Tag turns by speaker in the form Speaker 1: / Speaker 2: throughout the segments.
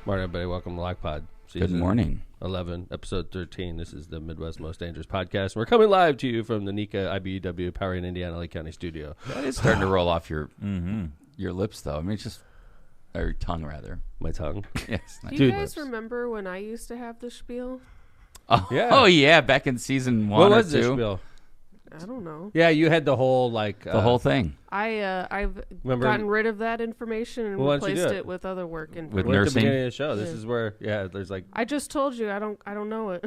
Speaker 1: Morning, everybody. Welcome to Lock Pod.
Speaker 2: Good morning.
Speaker 1: 11, episode 13. This is the Midwest Most Dangerous Podcast. We're coming live to you from the NECA IBEW Powering Indiana Lake County studio.
Speaker 2: That is starting to roll off your lips, though. I mean, it's just, or your tongue, rather.
Speaker 1: My tongue.
Speaker 2: Yes.
Speaker 3: Do you guys remember when I used to have the spiel?
Speaker 2: Oh, yeah, back in season 1
Speaker 1: what
Speaker 2: or
Speaker 1: was
Speaker 2: 2.
Speaker 1: this spiel?
Speaker 3: I don't know.
Speaker 1: Yeah, you had the whole, like...
Speaker 2: The whole thing.
Speaker 3: I've gotten rid of that information and replaced it with other work information.
Speaker 2: With
Speaker 1: We're at the
Speaker 2: nursing?
Speaker 1: beginning of the show. This is where, there's like...
Speaker 3: I just told you I don't know it.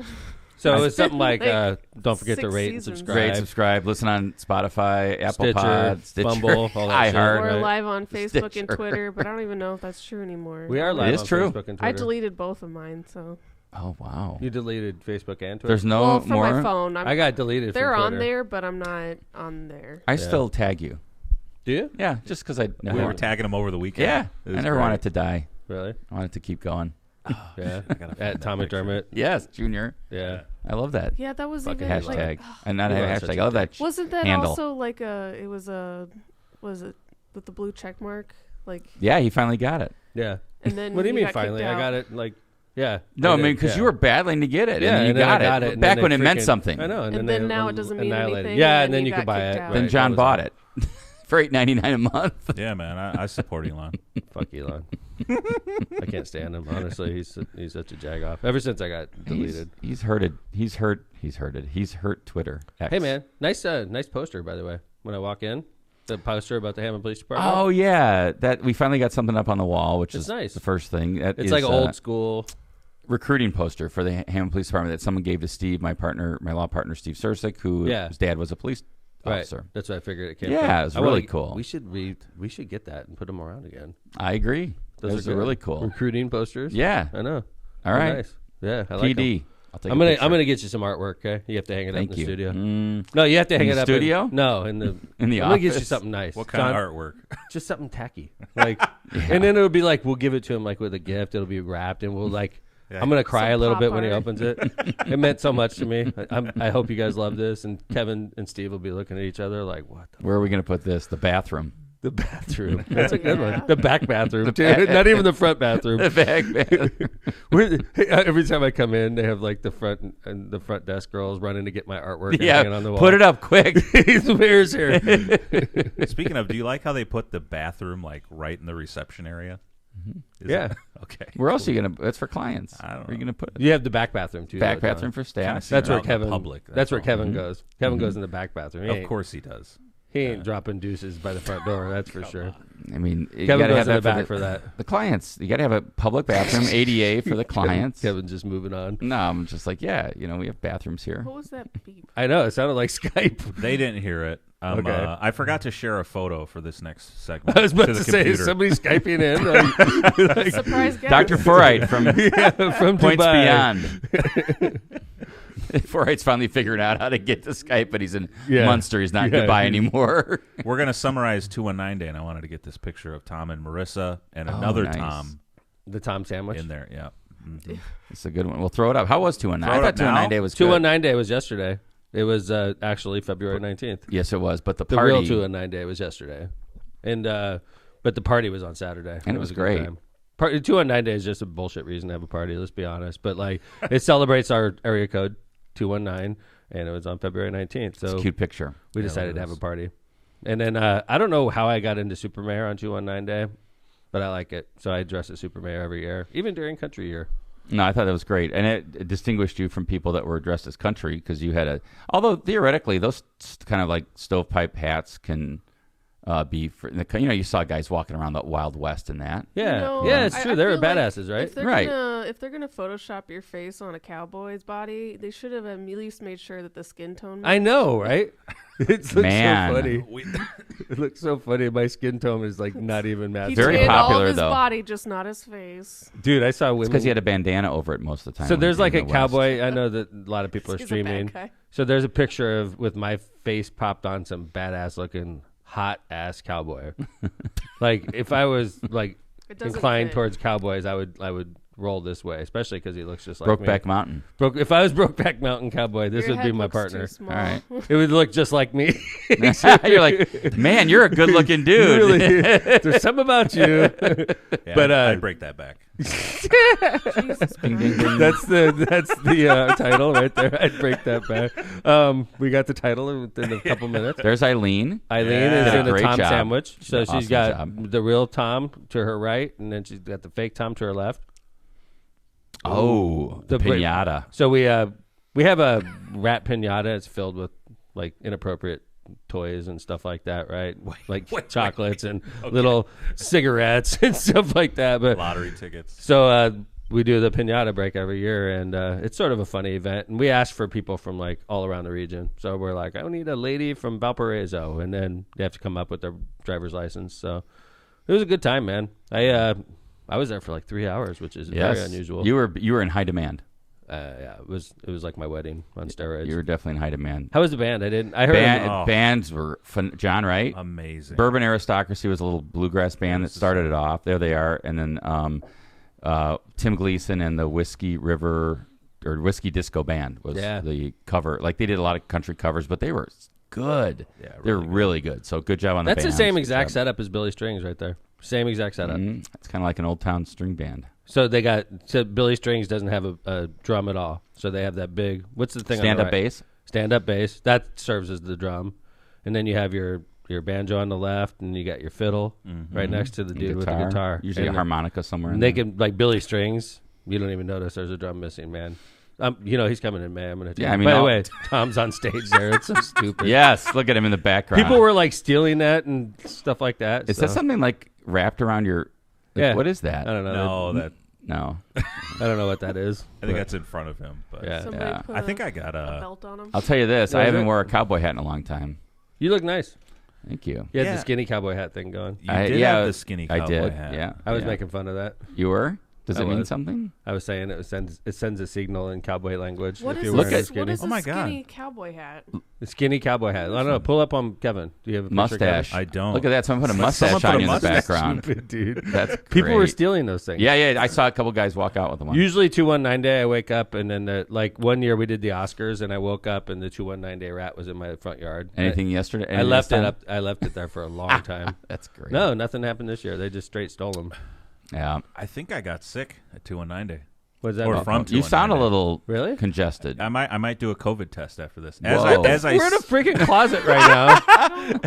Speaker 1: So it was something like,
Speaker 3: Like
Speaker 1: don't forget to
Speaker 3: 6
Speaker 1: rate and
Speaker 3: seasons.
Speaker 1: subscribe.
Speaker 2: Rate, subscribe, listen on Spotify, Apple
Speaker 1: Stitcher,
Speaker 2: Pod, Stitcher,
Speaker 1: Bumble, all that shit.
Speaker 2: iHeart.
Speaker 3: We're
Speaker 1: right.
Speaker 3: live on Facebook and
Speaker 2: Stitcher.
Speaker 3: Twitter, but I don't even know if that's true anymore.
Speaker 1: We are
Speaker 2: It
Speaker 1: live
Speaker 2: is
Speaker 1: on
Speaker 2: true.
Speaker 1: Facebook and Twitter.
Speaker 3: I deleted both of mine, so.
Speaker 2: Oh, wow.
Speaker 1: You deleted Facebook and Twitter?
Speaker 2: There's no
Speaker 3: Well, from
Speaker 2: more.
Speaker 3: my phone.
Speaker 1: I got deleted
Speaker 3: They're
Speaker 1: from
Speaker 3: on
Speaker 1: Twitter.
Speaker 3: there, but I'm not on there.
Speaker 2: I still tag you.
Speaker 1: Do you?
Speaker 2: Yeah, just because I
Speaker 4: We were tagging him over the weekend.
Speaker 2: Yeah,
Speaker 4: It
Speaker 2: I
Speaker 4: was
Speaker 2: never
Speaker 4: great.
Speaker 2: wanted it to die.
Speaker 1: Really?
Speaker 2: I wanted it to keep going.
Speaker 1: Yeah.
Speaker 4: I gotta find
Speaker 1: At
Speaker 4: that
Speaker 1: Tom
Speaker 4: picture.
Speaker 1: McDermott.
Speaker 2: Yes, Junior.
Speaker 1: Yeah.
Speaker 2: I love that.
Speaker 3: Yeah, that was
Speaker 1: Fucking
Speaker 3: even
Speaker 2: Hashtag.
Speaker 3: like.
Speaker 2: And not a
Speaker 1: You are such
Speaker 2: hashtag.
Speaker 1: a
Speaker 2: I love that.
Speaker 3: Wasn't that
Speaker 2: handle.
Speaker 3: also like it was it with the blue check mark? Like,
Speaker 2: Yeah, he finally got it.
Speaker 1: Yeah.
Speaker 3: and then
Speaker 1: What do you
Speaker 3: he
Speaker 1: mean
Speaker 3: got
Speaker 1: finally?
Speaker 3: kicked
Speaker 1: I
Speaker 3: out.
Speaker 1: got it like, yeah.
Speaker 2: No, I
Speaker 1: did,
Speaker 2: mean, because
Speaker 1: yeah.
Speaker 2: you were battling to get it,
Speaker 1: Yeah,
Speaker 2: and you
Speaker 1: then I
Speaker 2: got it.
Speaker 1: and
Speaker 2: Back
Speaker 1: then
Speaker 2: when
Speaker 1: they
Speaker 2: it meant
Speaker 1: freaking-
Speaker 2: something.
Speaker 1: I know.
Speaker 3: And
Speaker 1: then
Speaker 3: then
Speaker 1: they
Speaker 3: now it doesn't mean
Speaker 1: annihilated.
Speaker 3: anything,
Speaker 1: Yeah,
Speaker 3: and
Speaker 1: and then
Speaker 3: then
Speaker 1: you
Speaker 3: you
Speaker 1: could
Speaker 3: got
Speaker 1: buy
Speaker 3: kicked
Speaker 1: it.
Speaker 3: out.
Speaker 2: Then
Speaker 1: Right,
Speaker 2: John
Speaker 1: that was
Speaker 2: bought it for $8.99 a month.
Speaker 4: Yeah, man, I support Elon.
Speaker 1: Fuck Elon. I can't stand him. Honestly, he's such a jagoff. Ever since I got deleted.
Speaker 2: He's hurted. He's hurt Twitter. X.
Speaker 1: Hey man, nice poster by the way. When I walk in, the poster about the Hammond Police Department.
Speaker 2: Oh yeah, that we finally got something up on the wall, which
Speaker 1: It's
Speaker 2: is
Speaker 1: nice.
Speaker 2: the first thing. That
Speaker 1: It's
Speaker 2: is,
Speaker 1: like old school.
Speaker 2: recruiting poster for the Hammond Police Department that someone gave to Steve, my law partner, Steve Sursick, whose dad was a police officer.
Speaker 1: Right. That's what I figured it came
Speaker 2: Yeah,
Speaker 1: from.
Speaker 2: it was
Speaker 1: I
Speaker 2: really
Speaker 1: wanna-
Speaker 2: cool.
Speaker 1: We should get that and put them around again.
Speaker 2: I agree. Those are
Speaker 1: good.
Speaker 2: really cool.
Speaker 1: Recruiting posters.
Speaker 2: Yeah.
Speaker 1: I know.
Speaker 2: All
Speaker 1: They're
Speaker 2: right.
Speaker 1: Nice. Yeah, I like 'em.
Speaker 2: PD. I'll take
Speaker 1: I'm
Speaker 2: a picture.
Speaker 1: gonna get you some artwork. Okay, you have to hang it
Speaker 2: Thank
Speaker 1: up in
Speaker 2: you.
Speaker 1: the studio.
Speaker 2: Mm,
Speaker 1: No, you have to hang
Speaker 2: in
Speaker 1: it
Speaker 2: the
Speaker 1: up
Speaker 2: studio?
Speaker 1: No, in the
Speaker 2: in the
Speaker 1: I'm gonna get you
Speaker 2: office?
Speaker 1: something nice.
Speaker 4: What kind
Speaker 1: John,
Speaker 4: of artwork?
Speaker 1: Just something tacky, like, and then it'll be like we'll give it to him like with a gift. It'll be wrapped, and we'll like.
Speaker 4: Yeah.
Speaker 1: I'm gonna cry
Speaker 3: Some
Speaker 1: a little
Speaker 3: pop
Speaker 1: bit when he
Speaker 3: art.
Speaker 1: opens it. It meant so much to me. I hope you guys love this. And Kevin and Steve will be looking at each other like, "What
Speaker 2: Where are we going to put this? The bathroom.
Speaker 1: the bathroom? That's a good
Speaker 3: Yeah.
Speaker 1: one. The back bathroom, too. Not even the front bathroom.
Speaker 2: The bathroom.
Speaker 1: Every time I come in, they have like the front desk girls running to get my artwork and hanging on the
Speaker 2: Yeah,
Speaker 1: wall.
Speaker 2: put it up quick.
Speaker 1: He's the mayor's here.
Speaker 4: Speaking of, do you like how they put the bathroom like right in the reception area? Is
Speaker 1: Yeah.
Speaker 4: it- okay.
Speaker 2: Where else are you going to? That's for clients.
Speaker 4: I don't
Speaker 2: Where are you
Speaker 4: know.
Speaker 2: going to put it?
Speaker 1: You have the back bathroom too.
Speaker 2: Back
Speaker 1: though, John.
Speaker 2: bathroom for staff.
Speaker 4: Kinda see
Speaker 1: That's
Speaker 4: it
Speaker 1: where
Speaker 4: out in the
Speaker 1: Kevin.
Speaker 4: public.
Speaker 1: That's where
Speaker 4: all.
Speaker 1: Kevin goes. Kevin goes in the back bathroom. He
Speaker 4: Of
Speaker 1: ain't-
Speaker 4: course he does.
Speaker 1: he ain't dropping deuces by the front door. That's for sure.
Speaker 2: I mean, you
Speaker 1: Kevin
Speaker 2: gotta
Speaker 1: goes
Speaker 2: have
Speaker 1: in the
Speaker 2: that
Speaker 1: back for that.
Speaker 2: The clients. You got to have a public bathroom, ADA for the clients.
Speaker 1: Kevin's just moving on.
Speaker 2: No, I'm just like, yeah, we have bathrooms here.
Speaker 3: What was that beep?
Speaker 1: I know. It sounded like Skype.
Speaker 4: They didn't hear it.
Speaker 1: Okay.
Speaker 4: I forgot to share a photo for this next segment.
Speaker 1: I was about
Speaker 4: to
Speaker 1: to
Speaker 4: the
Speaker 1: say, is
Speaker 4: computer.
Speaker 1: somebody Skyping in? Like,
Speaker 3: Surprise guest.
Speaker 2: Dr. Forite from
Speaker 1: from
Speaker 2: Points
Speaker 1: Dubai.
Speaker 2: Beyond. Forite's finally figured out how to get to Skype, but he's in
Speaker 1: Yeah.
Speaker 2: Munster. He's not in
Speaker 1: Yeah.
Speaker 2: Dubai anymore.
Speaker 4: We're gonna summarize 219 Day, and I wanted to get this picture of Tom and Marissa and another
Speaker 2: nice.
Speaker 4: Tom
Speaker 1: The Tom sandwich.
Speaker 4: in there. Yeah. Mhm.
Speaker 2: It's a good one. We'll throw it up. How was 219?
Speaker 4: Throw
Speaker 2: I
Speaker 4: it
Speaker 2: thought
Speaker 4: up now?
Speaker 2: 219 Day was good.
Speaker 1: 219 Day was yesterday. It was actually February 19th.
Speaker 2: Yes, it was. But the
Speaker 1: The
Speaker 2: party.
Speaker 1: real 219 Day was yesterday, and but the party was on Saturday,
Speaker 2: And it was
Speaker 1: a good
Speaker 2: great.
Speaker 1: time. 219 Day is just a bullshit reason to have a party. Let's be honest, but like it celebrates our area code 219, and it was on February 19th. So
Speaker 2: It's a cute picture.
Speaker 1: we
Speaker 4: Yeah,
Speaker 1: decided
Speaker 4: it
Speaker 1: to have a
Speaker 4: is.
Speaker 1: party, and then I don't know how I got into Super Mayor on 219 Day, but I like it, so I dress as Super Mayor every year, even during Country Year.
Speaker 2: No, I thought that was great. And it distinguished you from people that were dressed as country because you had although theoretically those kind of like stovepipe hats can be for, you saw guys walking around the Wild West in that.
Speaker 1: Yeah,
Speaker 3: No,
Speaker 1: yeah, it's
Speaker 3: I-
Speaker 1: true.
Speaker 3: I
Speaker 1: They were
Speaker 3: feel like
Speaker 1: badasses, right?
Speaker 3: If they're gonna Photoshop your face on a cowboy's body, they should have at least made sure that the skin tone.
Speaker 1: I know, right? It looks
Speaker 2: Man.
Speaker 1: so funny. It looks so funny. My skin tone is like not even matching.
Speaker 3: He
Speaker 2: Very
Speaker 3: did all
Speaker 2: popular,
Speaker 3: of his
Speaker 2: though.
Speaker 3: body, just not his face.
Speaker 1: Dude, I saw
Speaker 2: It's
Speaker 1: women.
Speaker 2: because he had a bandana over it most of the time.
Speaker 1: So
Speaker 2: when
Speaker 1: there's
Speaker 2: he was
Speaker 1: like a
Speaker 2: in the West.
Speaker 1: cowboy. I know that a lot of people are
Speaker 3: He's a bad
Speaker 1: streaming.
Speaker 3: guy.
Speaker 1: So there's a picture with my face popped on some badass looking hot ass cowboy. Like if I was like
Speaker 3: It doesn't
Speaker 1: inclined
Speaker 3: fit.
Speaker 1: towards cowboys, I would roll this way, especially because he looks just like me.
Speaker 2: Brokeback Mountain.
Speaker 1: If I was Brokeback Mountain cowboy, this
Speaker 3: Your
Speaker 1: would be
Speaker 3: head
Speaker 1: my
Speaker 3: looks
Speaker 1: partner.
Speaker 3: too small.
Speaker 2: All right.
Speaker 1: It would look just like me.
Speaker 2: You're like, man, you're a good-looking dude.
Speaker 1: Really, there's something about you.
Speaker 4: Yeah,
Speaker 1: But,
Speaker 4: I'd break that back.
Speaker 3: Jesus
Speaker 2: Ding, ding,
Speaker 3: Christ.
Speaker 2: ding.
Speaker 1: That's the title right there. I'd break that back. We got the title within a couple minutes.
Speaker 2: There's Eileen.
Speaker 1: Eileen
Speaker 4: Yeah.
Speaker 1: is
Speaker 2: Did a
Speaker 1: in a
Speaker 2: great
Speaker 1: Tom
Speaker 2: job.
Speaker 1: sandwich. So
Speaker 2: Did an
Speaker 1: she's got
Speaker 2: awesome job.
Speaker 1: the real Tom to her right, and then she's got the fake Tom to her left.
Speaker 2: Oh, the
Speaker 1: The-
Speaker 2: pinata.
Speaker 1: So we have a rat pinata. It's filled with like inappropriate toys and stuff like that, right? Like chocolates and little cigarettes and stuff like that. But
Speaker 4: Lottery tickets.
Speaker 1: so we do the pinata break every year, and it's sort of a funny event. And we ask for people from like all around the region. So we're like, I need a lady from Valparaiso, and then they have to come up with their driver's license. So it was a good time, man. I was there for like 3 hours, which is
Speaker 2: Yes.
Speaker 1: very unusual.
Speaker 2: You were in high demand.
Speaker 1: Yeah, it was like my wedding on steroids.
Speaker 2: You were definitely in high demand.
Speaker 1: How was the band? I heard.
Speaker 4: Oh.
Speaker 2: Bands were fun. John, right?
Speaker 4: Amazing.
Speaker 2: Bourbon Aristocracy was a little bluegrass band that started it off. There they are. And then Tim Gleason and the Whiskey River or Whiskey Disco Band was the cover. Like they did a lot of country covers, but they were good.
Speaker 4: Yeah,
Speaker 2: They're really good. So good job on the
Speaker 1: That's
Speaker 2: bands.
Speaker 1: the same
Speaker 2: Good
Speaker 1: exact
Speaker 2: job.
Speaker 1: setup as Billy Strings right there. Same exact setup.
Speaker 2: It's kind of like an old town string band.
Speaker 1: So Billy Strings doesn't have a drum at all. So they have that big. What's the thing? on the
Speaker 2: Stand-up
Speaker 1: right?
Speaker 2: bass.
Speaker 1: Stand up bass that serves as the drum, and then you have your banjo on the left, and you got your fiddle right next to the dude with the guitar.
Speaker 2: Usually
Speaker 1: and
Speaker 2: a harmonica somewhere.
Speaker 1: And they can like Billy Strings. You don't even notice there's a drum missing, man. He's coming in, man. I'm gonna.
Speaker 2: Yeah, I mean,
Speaker 1: by the
Speaker 2: I'll-
Speaker 1: way, Tom's on stage there. It's so stupid.
Speaker 2: Yes, look at him in the background.
Speaker 1: People were like stealing that and stuff like that.
Speaker 2: Is
Speaker 1: so.
Speaker 2: that something like wrapped around your? Like,
Speaker 1: Yeah.
Speaker 2: What is that?
Speaker 1: I don't know.
Speaker 4: No, that
Speaker 2: No.
Speaker 1: I don't know what that is.
Speaker 4: I think
Speaker 1: but-
Speaker 4: that's in front of him. But
Speaker 1: Yeah.
Speaker 3: Somebody
Speaker 2: Yeah.
Speaker 3: put
Speaker 4: I think
Speaker 3: a
Speaker 4: I got a.
Speaker 3: belt on him.
Speaker 2: I'll tell you this.
Speaker 1: Yeah,
Speaker 2: I
Speaker 1: is
Speaker 2: haven't
Speaker 1: it?
Speaker 2: wore a cowboy hat in a long time.
Speaker 1: You look nice.
Speaker 2: Thank you.
Speaker 1: You had
Speaker 4: Yeah.
Speaker 1: the skinny cowboy hat thing going.
Speaker 4: You did have the skinny
Speaker 2: I
Speaker 4: cowboy
Speaker 2: did.
Speaker 4: hat.
Speaker 2: Yeah.
Speaker 1: I was
Speaker 2: yeah.
Speaker 1: making fun of that.
Speaker 2: You were? Does
Speaker 1: I
Speaker 2: it mean
Speaker 1: was.
Speaker 2: something?
Speaker 1: I was saying it sends a signal in cowboy language.
Speaker 3: What
Speaker 1: if
Speaker 3: is
Speaker 1: you're
Speaker 3: this?
Speaker 1: wearing a
Speaker 3: What
Speaker 1: skinny.
Speaker 3: is
Speaker 4: Oh my
Speaker 3: a skinny
Speaker 4: God.
Speaker 3: cowboy hat?
Speaker 1: The skinny cowboy hat. I don't know. Pull up on Kevin. Do you have a picture,
Speaker 2: Mustache.
Speaker 4: I don't.
Speaker 1: Oh.
Speaker 2: Look at that. Someone put a
Speaker 4: Someone
Speaker 2: mustache
Speaker 4: put
Speaker 2: on
Speaker 4: a
Speaker 2: you in the
Speaker 4: mustache.
Speaker 2: background.
Speaker 1: Kevin? Dude.
Speaker 2: That's
Speaker 1: People were
Speaker 2: great.
Speaker 1: stealing those things.
Speaker 2: Yeah. I saw a couple guys walk out with one.
Speaker 1: Usually 219 day I wake up and then like one year we did the Oscars and I woke up and the 219 day rat was in my front yard.
Speaker 2: Anything yesterday?
Speaker 1: I
Speaker 2: Anything
Speaker 1: left
Speaker 2: this
Speaker 1: it
Speaker 2: time?
Speaker 1: up. I left it there for a long time.
Speaker 2: That's great.
Speaker 1: No, nothing happened this year. They just straight stole them.
Speaker 2: Yeah.
Speaker 4: I think I got sick at 219 day.
Speaker 1: What does that
Speaker 4: Or
Speaker 1: mean?
Speaker 4: from
Speaker 2: You sound a
Speaker 4: 219 day.
Speaker 2: little
Speaker 1: Really?
Speaker 2: congested.
Speaker 4: I might do a COVID test after this.
Speaker 2: Whoa.
Speaker 4: As I
Speaker 1: We're in a freaking closet right now.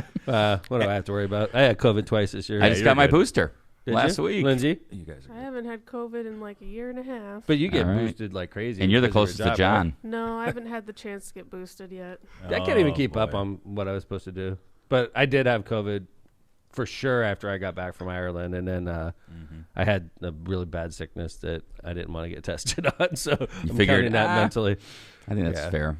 Speaker 1: What do I have to worry about? I had COVID twice this year.
Speaker 2: I just
Speaker 4: you're
Speaker 2: got my
Speaker 4: good.
Speaker 2: booster
Speaker 1: Did
Speaker 2: last
Speaker 1: you?
Speaker 2: week.
Speaker 1: Lindsay.
Speaker 4: you guys
Speaker 3: I haven't had COVID in like a year and a half.
Speaker 1: But you get
Speaker 2: All right.
Speaker 1: boosted like crazy.
Speaker 2: And you're the
Speaker 1: because of
Speaker 2: closest
Speaker 1: your
Speaker 2: to
Speaker 1: job, right?
Speaker 2: John.
Speaker 3: No, I haven't had the chance to get boosted yet.
Speaker 1: I can't even
Speaker 4: Oh,
Speaker 1: keep up
Speaker 4: boy.
Speaker 1: on what I was supposed to do. But I did have COVID for sure after I got back from Ireland. And then I had a really bad sickness that I didn't want to get tested on. So I'm
Speaker 2: figured,
Speaker 1: counting that mentally.
Speaker 2: I think that's
Speaker 1: Yeah.
Speaker 2: fair.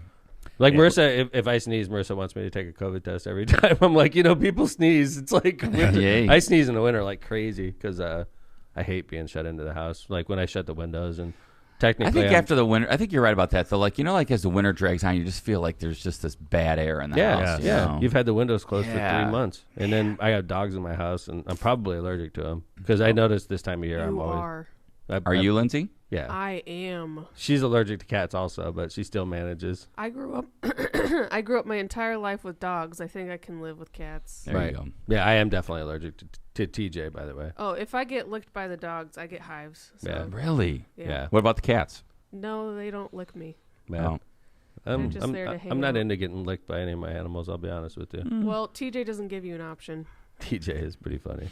Speaker 1: Like
Speaker 4: Yeah.
Speaker 1: Marissa, if I sneeze, Marissa wants me to take a COVID test every time. I'm like, people sneeze. It's like winter.
Speaker 2: Yay.
Speaker 1: I sneeze in the winter like crazy because I hate being shut into the house. Like when I shut the windows and technically,
Speaker 2: I think
Speaker 1: I'm-
Speaker 2: after the winter, I think you're right about that. Though, like as the winter drags on, you just feel like there's just this bad air in the house. you
Speaker 1: yeah.
Speaker 2: know?
Speaker 1: You've had the windows closed for
Speaker 2: Yeah.
Speaker 1: 3 months, and then I have dogs in my house, and I'm probably allergic to them because I noticed this time of year I'm
Speaker 3: You
Speaker 1: always.
Speaker 3: are.
Speaker 2: Are you, Lindsay?
Speaker 1: Yeah,
Speaker 3: I am.
Speaker 1: she's allergic to cats also, but she still manages.
Speaker 3: I grew up. I grew up my entire life with dogs. I think I can live with cats.
Speaker 2: There
Speaker 1: Right.
Speaker 2: you go.
Speaker 1: Yeah, I am definitely allergic to TJ, by the way.
Speaker 3: Oh, if I get licked by the dogs, I get hives. So,
Speaker 1: Yeah.
Speaker 2: Really?
Speaker 1: Yeah,
Speaker 2: What about the cats?
Speaker 3: No, they don't lick me.
Speaker 1: yeah.
Speaker 2: Oh.
Speaker 1: I'm,
Speaker 3: just there to hang
Speaker 1: I'm not
Speaker 3: out.
Speaker 1: into getting licked by any of my animals. I'll be honest with you.
Speaker 3: Well, TJ doesn't give you an option.
Speaker 1: TJ is pretty funny.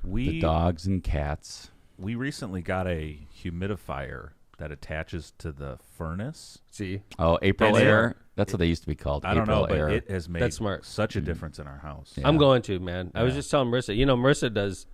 Speaker 2: The
Speaker 4: We
Speaker 2: dogs and cats.
Speaker 4: we recently got a humidifier that attaches to the furnace.
Speaker 1: See,
Speaker 2: Oh, April
Speaker 4: And
Speaker 2: Air. That's what they used to be called.
Speaker 4: I don't
Speaker 2: April
Speaker 4: know, but
Speaker 2: Air.
Speaker 4: it has made
Speaker 1: That's smart.
Speaker 4: such a difference in our house.
Speaker 2: Yeah.
Speaker 1: I'm going to, man. I was
Speaker 4: Yeah.
Speaker 1: just telling Marissa. Marissa does.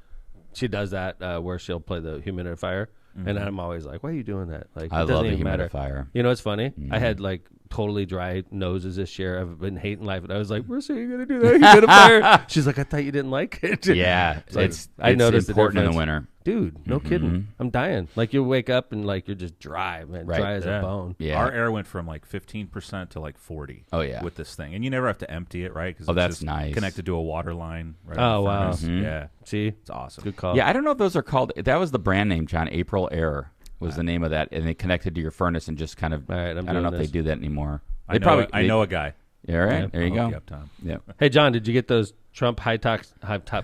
Speaker 1: She does that where she'll play the humidifier, and I'm always like, "Why are you doing that?" Like,
Speaker 2: I
Speaker 1: it doesn't
Speaker 2: love the
Speaker 1: even matter.
Speaker 2: humidifier.
Speaker 1: You know, it's funny. I had like totally dry noses this year. I've been hating life, and I was like, "Marissa, you gonna do that humidifier?" She's like, "I thought you didn't like it."
Speaker 2: Yeah,
Speaker 1: It's like,
Speaker 2: it's
Speaker 1: I noticed the
Speaker 2: important in the
Speaker 1: difference.
Speaker 2: winter.
Speaker 1: Dude, no kidding. I'm dying. Like you wake up and like you're just dry, man,
Speaker 2: Right.
Speaker 1: dry as
Speaker 4: Yeah.
Speaker 1: a bone.
Speaker 2: Yeah.
Speaker 4: Our air went from like 15% to like 40.
Speaker 2: Oh, yeah.
Speaker 4: with this thing, and you never have to empty it, right? 'Cause
Speaker 2: Oh,
Speaker 4: it's
Speaker 2: that's
Speaker 4: just
Speaker 2: nice.
Speaker 4: Connected to a water line. Right
Speaker 1: Oh,
Speaker 4: on the
Speaker 1: wow.
Speaker 4: furnace. Yeah,
Speaker 1: See,
Speaker 4: it's awesome.
Speaker 1: good call.
Speaker 2: Yeah, I don't know if those are called. That was the brand name, John. April Air was the name of that, and they connected to your furnace and just kind of.
Speaker 1: All right, I'm
Speaker 2: I don't know
Speaker 1: doing
Speaker 2: if
Speaker 1: this.
Speaker 2: they do that anymore.
Speaker 4: I
Speaker 2: They
Speaker 4: know.
Speaker 2: probably.
Speaker 4: I know a guy.
Speaker 2: Yeah, all right.
Speaker 1: Yeah.
Speaker 2: There you
Speaker 4: I'll
Speaker 2: go.
Speaker 4: hook you up, Tom.
Speaker 2: Yeah.
Speaker 1: Hey, John, did you get those Trump high top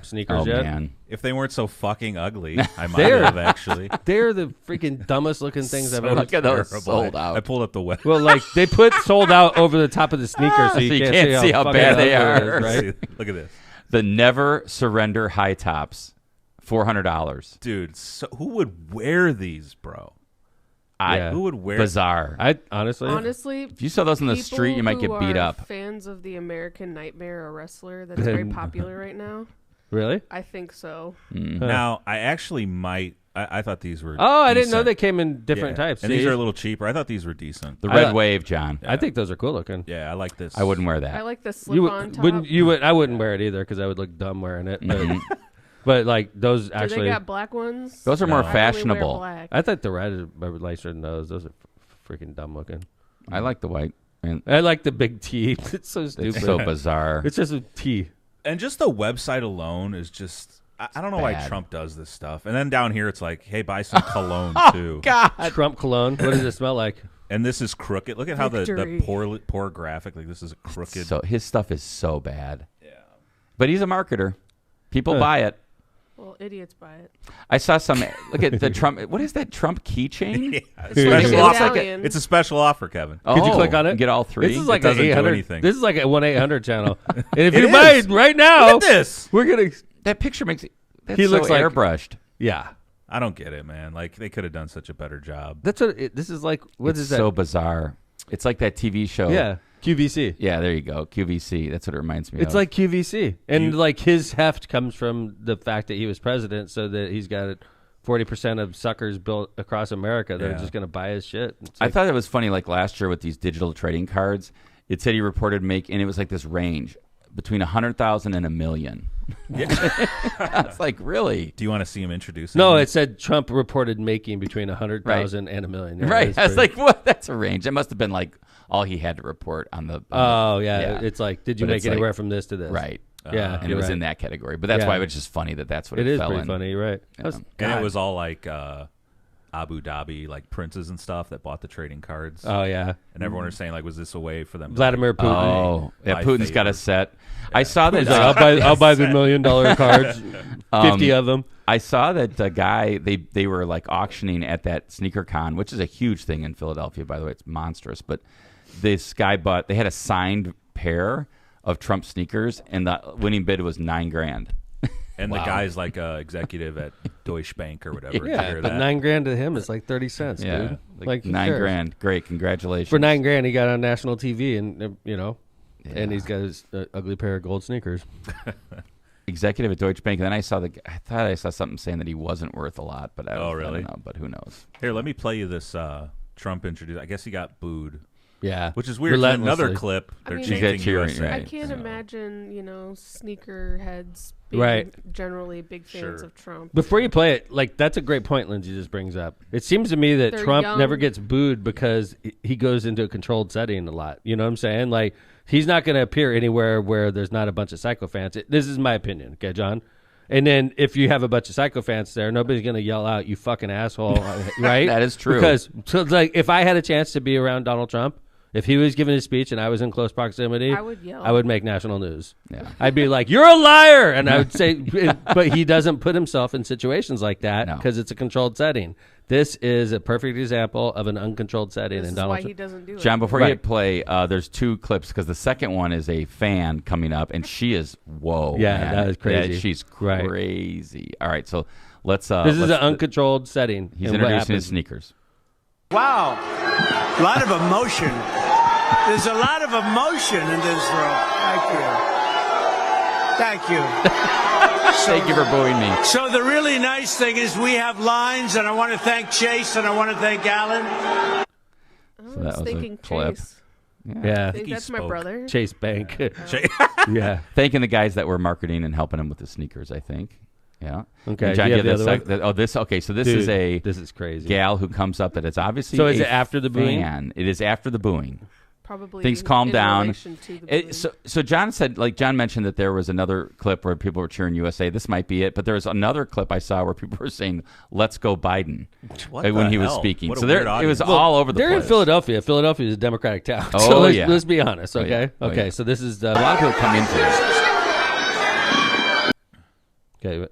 Speaker 1: sneakers
Speaker 2: Oh
Speaker 1: yet?
Speaker 2: man.
Speaker 4: If they weren't so fucking ugly, I might
Speaker 1: They're-
Speaker 4: have actually.
Speaker 1: They're the freaking dumbest looking things I've ever
Speaker 2: Look at those
Speaker 4: Terrible.
Speaker 2: sold out.
Speaker 4: I pulled up the web.
Speaker 1: Well, like they put sold out over the top of the sneakers, so you can't see how
Speaker 2: bad
Speaker 1: fucking
Speaker 2: they
Speaker 1: ugly it
Speaker 2: are.
Speaker 1: is, right?
Speaker 4: Look at this,
Speaker 2: The Never Surrender high tops, $400.
Speaker 4: dude. So who would wear these, bro?
Speaker 1: Yeah.
Speaker 4: Who would wear?
Speaker 2: Bizarre.
Speaker 1: I honestly,
Speaker 2: If you saw those in the
Speaker 3: people
Speaker 2: street, you might get
Speaker 3: who
Speaker 2: beat
Speaker 3: are
Speaker 2: up.
Speaker 3: Fans of the American Nightmare, a wrestler that's very popular right now.
Speaker 1: really?
Speaker 3: I think so.
Speaker 4: Now, I actually might. I thought these were.
Speaker 1: Oh, I didn't know
Speaker 4: decent.
Speaker 1: they came in different
Speaker 4: Yeah.
Speaker 1: types.
Speaker 4: And
Speaker 1: See?
Speaker 4: these are a little cheaper. I thought these were decent.
Speaker 2: The
Speaker 1: I-
Speaker 2: Red Wave, John.
Speaker 1: I think those are cool looking.
Speaker 4: Yeah, I like this.
Speaker 2: I wouldn't wear
Speaker 3: I
Speaker 2: that.
Speaker 3: like the
Speaker 1: You
Speaker 3: slip-on top.
Speaker 1: wouldn't? You would? I wouldn't wear it either because I would look dumb wearing it. But,
Speaker 2: Mhm.
Speaker 1: but like those
Speaker 3: Do
Speaker 1: actually,
Speaker 3: they got black ones?
Speaker 2: Those are more
Speaker 4: No.
Speaker 3: I only wear
Speaker 2: fashionable.
Speaker 3: black.
Speaker 1: I think the red is nicer than those. Those are freaking dumb looking.
Speaker 2: I like the white. And
Speaker 1: I like the big T. It's so stupid.
Speaker 2: it's so bizarre.
Speaker 1: It's just a T.
Speaker 4: And just the website alone is just. I don't know why
Speaker 2: bad.
Speaker 4: Trump does this stuff. And then down here, it's like, hey, buy some cologne too.
Speaker 2: God.
Speaker 1: Trump cologne. What does it smell like?
Speaker 4: And this is crooked. Look at how the
Speaker 3: Victory.
Speaker 4: poor graphic. Like this is a crooked.
Speaker 2: So his stuff is so bad. Yeah. But he's a marketer. People buy it.
Speaker 3: Well, idiots buy it.
Speaker 2: I saw some. Look at the Trump. What is that Trump keychain?
Speaker 4: Yeah,
Speaker 3: It's like
Speaker 4: special
Speaker 3: a
Speaker 4: offer.
Speaker 3: medallion.
Speaker 4: It's a special offer, Kevin.
Speaker 2: Oh,
Speaker 1: Could you click on it?
Speaker 2: and get all three.
Speaker 1: This is like
Speaker 4: doesn't
Speaker 1: an
Speaker 4: do
Speaker 1: 800.
Speaker 4: anything.
Speaker 1: This is like a 1-800 channel. And if
Speaker 4: It
Speaker 1: you
Speaker 4: is.
Speaker 1: buy it right now,
Speaker 4: Look at this.
Speaker 1: we're gonna.
Speaker 2: that picture makes. That's
Speaker 1: He
Speaker 2: so
Speaker 1: looks like-
Speaker 2: airbrushed.
Speaker 1: Yeah,
Speaker 4: I don't get it, man. Like they could have done such a better job.
Speaker 1: that's what. This is like. What
Speaker 2: It's
Speaker 1: is that?
Speaker 2: so bizarre. It's like that TV show.
Speaker 1: Yeah, QVC.
Speaker 2: Yeah, there you go. QVC. That's what it reminds me of.
Speaker 1: It's like QVC, and
Speaker 4: You-
Speaker 1: like his heft comes from the fact that he was president, so that he's got 40% of suckers built across America that are
Speaker 4: Yeah.
Speaker 1: just gonna buy his shit. It's
Speaker 2: I
Speaker 1: like,
Speaker 2: thought it was funny, like last year with these digital trading cards, it said he reported and it was like this range between 100,000 and 1 million. It's like, really?
Speaker 4: Do you want to see him introduce?
Speaker 1: no,
Speaker 4: him?
Speaker 1: it said Trump reported making between 100,000 and 1 million. Yeah,
Speaker 2: Right.
Speaker 1: that's
Speaker 2: I was
Speaker 1: pretty-
Speaker 2: like, what? That's a range. That must have been like all he had to report on the.
Speaker 1: oh yeah. It's like, did you
Speaker 2: But
Speaker 1: make
Speaker 2: it's like-
Speaker 1: anywhere from this to this?
Speaker 2: right.
Speaker 1: Yeah,
Speaker 2: And it
Speaker 1: you're
Speaker 2: was
Speaker 1: right.
Speaker 2: in that category. But that's
Speaker 1: Yeah.
Speaker 2: why it was just funny that's what
Speaker 1: It
Speaker 2: it
Speaker 1: is
Speaker 2: fell
Speaker 1: pretty
Speaker 2: in.
Speaker 1: funny, you're right?
Speaker 2: Yeah.
Speaker 1: That was-
Speaker 4: and
Speaker 1: God.
Speaker 4: it was all like Abu Dhabi, like princes and stuff that bought the trading cards.
Speaker 1: Oh yeah,
Speaker 4: And everyone was saying, like, was this a way for them? To,
Speaker 1: Vladimir
Speaker 4: like,
Speaker 1: Putin.
Speaker 2: Oh, yeah.
Speaker 4: buy
Speaker 2: Putin's got a
Speaker 4: favors?
Speaker 2: set. I saw that.
Speaker 1: He's like, I'll buy the $1 million cards, 50 of them.
Speaker 2: I saw that the guy they were like auctioning at that sneaker con, which is a huge thing in Philadelphia, by the way. It's monstrous. But this guy they had a signed pair of Trump sneakers, and the winning bid was $9,000.
Speaker 4: And
Speaker 2: Wow.
Speaker 4: the guy's like executive at Deutsche Bank or whatever. Did you
Speaker 1: Yeah,
Speaker 4: hear
Speaker 1: but
Speaker 4: that?
Speaker 1: $9,000 to him is like 30 cents,
Speaker 2: Yeah,
Speaker 1: dude.
Speaker 2: like
Speaker 1: who cares?
Speaker 2: $9,000. Great, congratulations.
Speaker 1: For $9,000, he got on national TV, and and
Speaker 2: Yeah.
Speaker 1: he's got his ugly pair of gold sneakers.
Speaker 2: Executive at Deutsche Bank, and then I thought I saw something saying that he wasn't worth a lot, but I
Speaker 4: really?
Speaker 2: don't know, but who knows?
Speaker 4: Here, let me play you this Trump introduce. I guess he got booed,
Speaker 1: Yeah,
Speaker 4: which is weird. 'cause in another
Speaker 1: Relentlessly.
Speaker 4: clip,
Speaker 3: I
Speaker 4: they're
Speaker 3: mean,
Speaker 2: You
Speaker 4: chanting
Speaker 2: get cheering,
Speaker 4: USA.
Speaker 2: right.
Speaker 3: I can't
Speaker 2: So-
Speaker 3: imagine, sneaker heads being
Speaker 1: Right.
Speaker 3: generally big fans
Speaker 4: Sure.
Speaker 3: of Trump.
Speaker 1: Before you play it, like that's a great point Lindsay just brings up. It seems to me that
Speaker 3: They're
Speaker 1: Trump
Speaker 3: young.
Speaker 1: never gets booed because he goes into a controlled setting a lot. You know what I'm saying? Like he's not going to appear anywhere where there's not a bunch of sycophants. This is my opinion, okay, John? And then if you have a bunch of sycophants there, nobody's going to yell out, "You fucking asshole!" Right?
Speaker 2: That is true.
Speaker 1: Because so it's like if I had a chance to be around Donald Trump, if he was giving his speech and I was in close proximity,
Speaker 3: I would yell.
Speaker 1: I would make national news.
Speaker 2: Yeah.
Speaker 1: I'd be like, "You're a liar," and I would say, but he doesn't put himself in situations like that
Speaker 2: No.
Speaker 1: because it's a controlled setting. This is a perfect example of an uncontrolled setting.
Speaker 3: This
Speaker 1: in
Speaker 3: is
Speaker 1: Donald
Speaker 3: why
Speaker 1: Trump.
Speaker 3: he doesn't do it.
Speaker 2: John, before you
Speaker 1: Right.
Speaker 2: hit play, there's 2 clips because the second one is a fan coming up, and she is whoa.
Speaker 1: Yeah,
Speaker 2: man.
Speaker 1: that is crazy.
Speaker 2: Yeah, she's
Speaker 1: Right.
Speaker 2: crazy. All right, so let's.
Speaker 1: This is
Speaker 2: let's-
Speaker 1: an uncontrolled setting.
Speaker 2: He's
Speaker 1: and what
Speaker 2: introducing his
Speaker 1: happens-
Speaker 2: sneakers.
Speaker 5: Wow. A lot of emotion. There's a lot of emotion in this room. Thank you. Thank you.
Speaker 2: Thank you for booing me.
Speaker 5: So the really nice thing is we have lines, and I want to thank Chase, and I want to thank Alan.
Speaker 3: I
Speaker 2: So that
Speaker 3: was
Speaker 2: was a
Speaker 3: thinking
Speaker 2: clip.
Speaker 3: Chase.
Speaker 1: Yeah,
Speaker 3: I think
Speaker 4: he
Speaker 3: that's my
Speaker 4: spoke.
Speaker 3: brother.
Speaker 1: Chase Bank.
Speaker 4: Jay-
Speaker 1: Yeah.
Speaker 2: Thanking the guys that were marketing and helping him with the sneakers, I think. Yeah.
Speaker 1: Okay,
Speaker 2: And John,
Speaker 1: do you have
Speaker 2: yeah,
Speaker 1: the
Speaker 2: that's
Speaker 1: other one?
Speaker 2: this. Okay, so this
Speaker 1: Dude,
Speaker 2: is a
Speaker 1: This is crazy.
Speaker 2: gal who comes up that it's obviously
Speaker 1: So is
Speaker 2: a
Speaker 1: it after the booing?
Speaker 2: fan. It is after the booing.
Speaker 3: Probably
Speaker 2: things calmed
Speaker 3: in
Speaker 2: down.
Speaker 3: relation to the balloon.
Speaker 2: So John mentioned that there was another clip where people were cheering USA. This might be it, but there was another clip I saw where people were saying "Let's go Biden" when he was speaking.
Speaker 4: What a
Speaker 2: So
Speaker 4: weird
Speaker 2: it was
Speaker 4: audience.
Speaker 2: all over the place.
Speaker 1: They're in Philadelphia. Philadelphia is a Democratic town.
Speaker 2: Oh,
Speaker 1: so
Speaker 2: yeah.
Speaker 1: let's be honest,
Speaker 2: Oh,
Speaker 1: okay?
Speaker 2: yeah. Oh,
Speaker 1: Okay,
Speaker 2: yeah.
Speaker 1: so this is
Speaker 2: A lot of people come into it.
Speaker 1: Okay,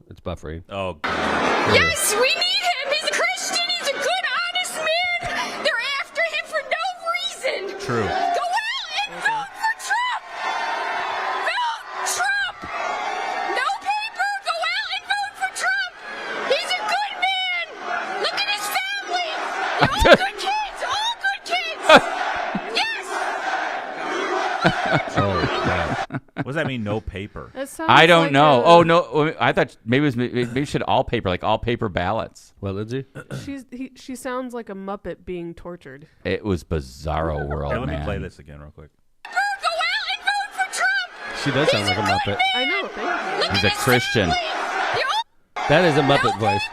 Speaker 1: it's buffering.
Speaker 4: Oh, God.
Speaker 6: Yes, we need him. He's a Christian. He's a good, honest man. They're after him for no reason.
Speaker 4: True.
Speaker 6: Go out and vote for Trump. Vote Trump. No paper. Go out and vote for Trump. He's a good man. Look at his family. They're all good kids. All good kids. Yes.
Speaker 1: Oh, God.
Speaker 4: What does that mean, no paper?
Speaker 3: That sounds
Speaker 2: I don't
Speaker 3: like
Speaker 2: know.
Speaker 3: a-
Speaker 2: Oh no, I thought maybe we should all paper, like all paper ballots.
Speaker 1: What, Lindsay?
Speaker 3: She sounds like a Muppet being tortured.
Speaker 2: It was bizarro world,
Speaker 4: Hey, let
Speaker 2: man.
Speaker 4: me play this again real quick.
Speaker 6: Go out and vote for Trump.
Speaker 1: She does sound like a Muppet.
Speaker 3: I know. Thank you.
Speaker 2: He's a Christian.
Speaker 1: That is a Muppet voice.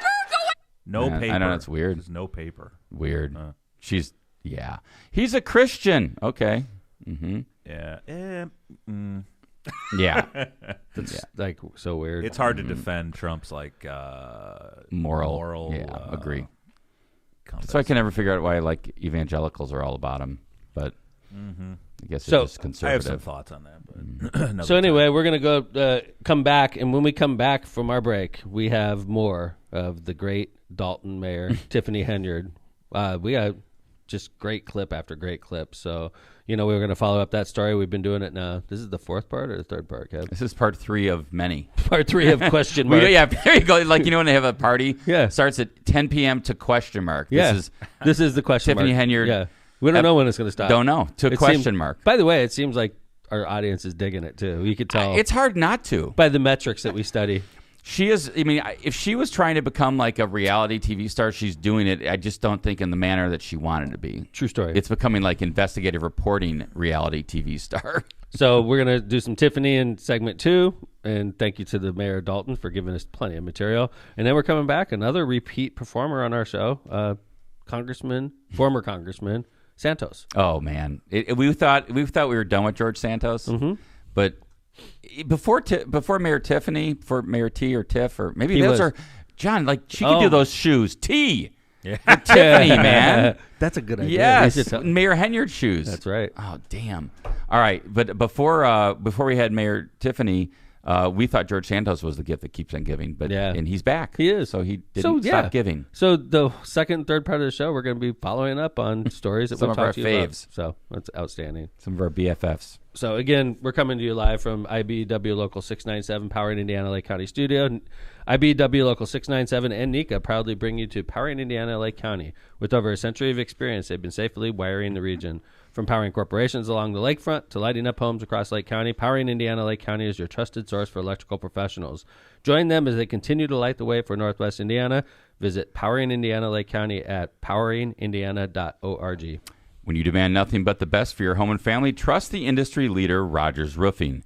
Speaker 4: No
Speaker 2: Man,
Speaker 4: paper.
Speaker 2: I know, it's weird.
Speaker 4: There's no paper.
Speaker 2: Weird. He's a Christian. Okay. Mm-hmm.
Speaker 4: Yeah.
Speaker 2: Yeah.
Speaker 1: That's like so weird.
Speaker 4: It's hard to defend Trump's like
Speaker 2: Moral. Yeah. Agree. So I can never figure out why like evangelicals are all about him, but I guess
Speaker 1: So,
Speaker 2: it's just
Speaker 4: I
Speaker 2: conservative.
Speaker 4: have some thoughts on that, but another
Speaker 1: So anyway,
Speaker 4: time.
Speaker 1: we're gonna go come back, and when we come back from our break, we have more of the great Dolton Mayor Tiffany Henyard. We got just great clip after great clip. So we were gonna follow up that story. We've been doing it now. This is the fourth part or the third part, Kev?
Speaker 2: This is part 3 of many.
Speaker 1: Part 3 of question mark.
Speaker 2: Yeah, there you go. Like when they have a party,
Speaker 1: Yeah.
Speaker 2: starts at 10 p.m. to question mark.
Speaker 1: Yeah,
Speaker 2: This is
Speaker 1: the question
Speaker 2: Tiffany
Speaker 1: mark.
Speaker 2: Henyard.
Speaker 1: Yeah, we don't know when it's gonna stop.
Speaker 2: Don't know to
Speaker 1: It
Speaker 2: question
Speaker 1: seemed-
Speaker 2: mark.
Speaker 1: By the way, it seems like our audience is digging it too. You could tell
Speaker 2: It's hard not to.
Speaker 1: by the metrics that we study.
Speaker 2: She is. I mean, if she was trying to become like a reality TV star, she's doing it. I just don't think in the manner that she wanted to be.
Speaker 1: True story.
Speaker 2: It's becoming like investigative reporting reality TV star.
Speaker 1: So we're going to do some Tiffany in segment 2. And thank you to the Mayor Dolton for giving us plenty of material. And then we're coming back, another repeat performer on our show, former Congressman Santos.
Speaker 2: Oh man, we thought we were done with George Santos, but before Mayor Tiffany, for Mayor T or Tiff, or maybe
Speaker 1: He
Speaker 2: those
Speaker 1: was.
Speaker 2: are John. Like she could do those shoes. T.
Speaker 4: Yeah.
Speaker 2: Tiffany, man.
Speaker 1: That's a good idea.
Speaker 2: Yes,
Speaker 1: We should tell-
Speaker 2: Mayor Henyard shoes.
Speaker 1: That's right.
Speaker 2: Oh, damn. All right, but before we had Mayor Tiffany, we thought George Santos was the gift that keeps on giving, but
Speaker 1: Yeah.
Speaker 2: and he's back.
Speaker 1: He is.
Speaker 2: So he didn't stop giving.
Speaker 1: So the second and third part of the show, we're going to be following up on stories that
Speaker 2: Some
Speaker 1: we've
Speaker 2: of our
Speaker 1: talked to you about.
Speaker 2: faves.
Speaker 1: So that's outstanding.
Speaker 2: Some of our BFFs.
Speaker 1: So again, we're coming to you live from IBW Local 697, Powering Indiana Lake County Studio. IBW Local 697 and NECA proudly bring you to Powering Indiana Lake County. With over a century of experience, they've been safely wiring the region. From powering corporations along the lakefront to lighting up homes across Lake County, Powering Indiana Lake County is your trusted source for electrical professionals. Join them as they continue to light the way for Northwest Indiana. Visit Powering Indiana Lake County at poweringindiana.org.
Speaker 2: When you demand nothing but the best for your home and family, trust the industry leader, Rogers Roofing.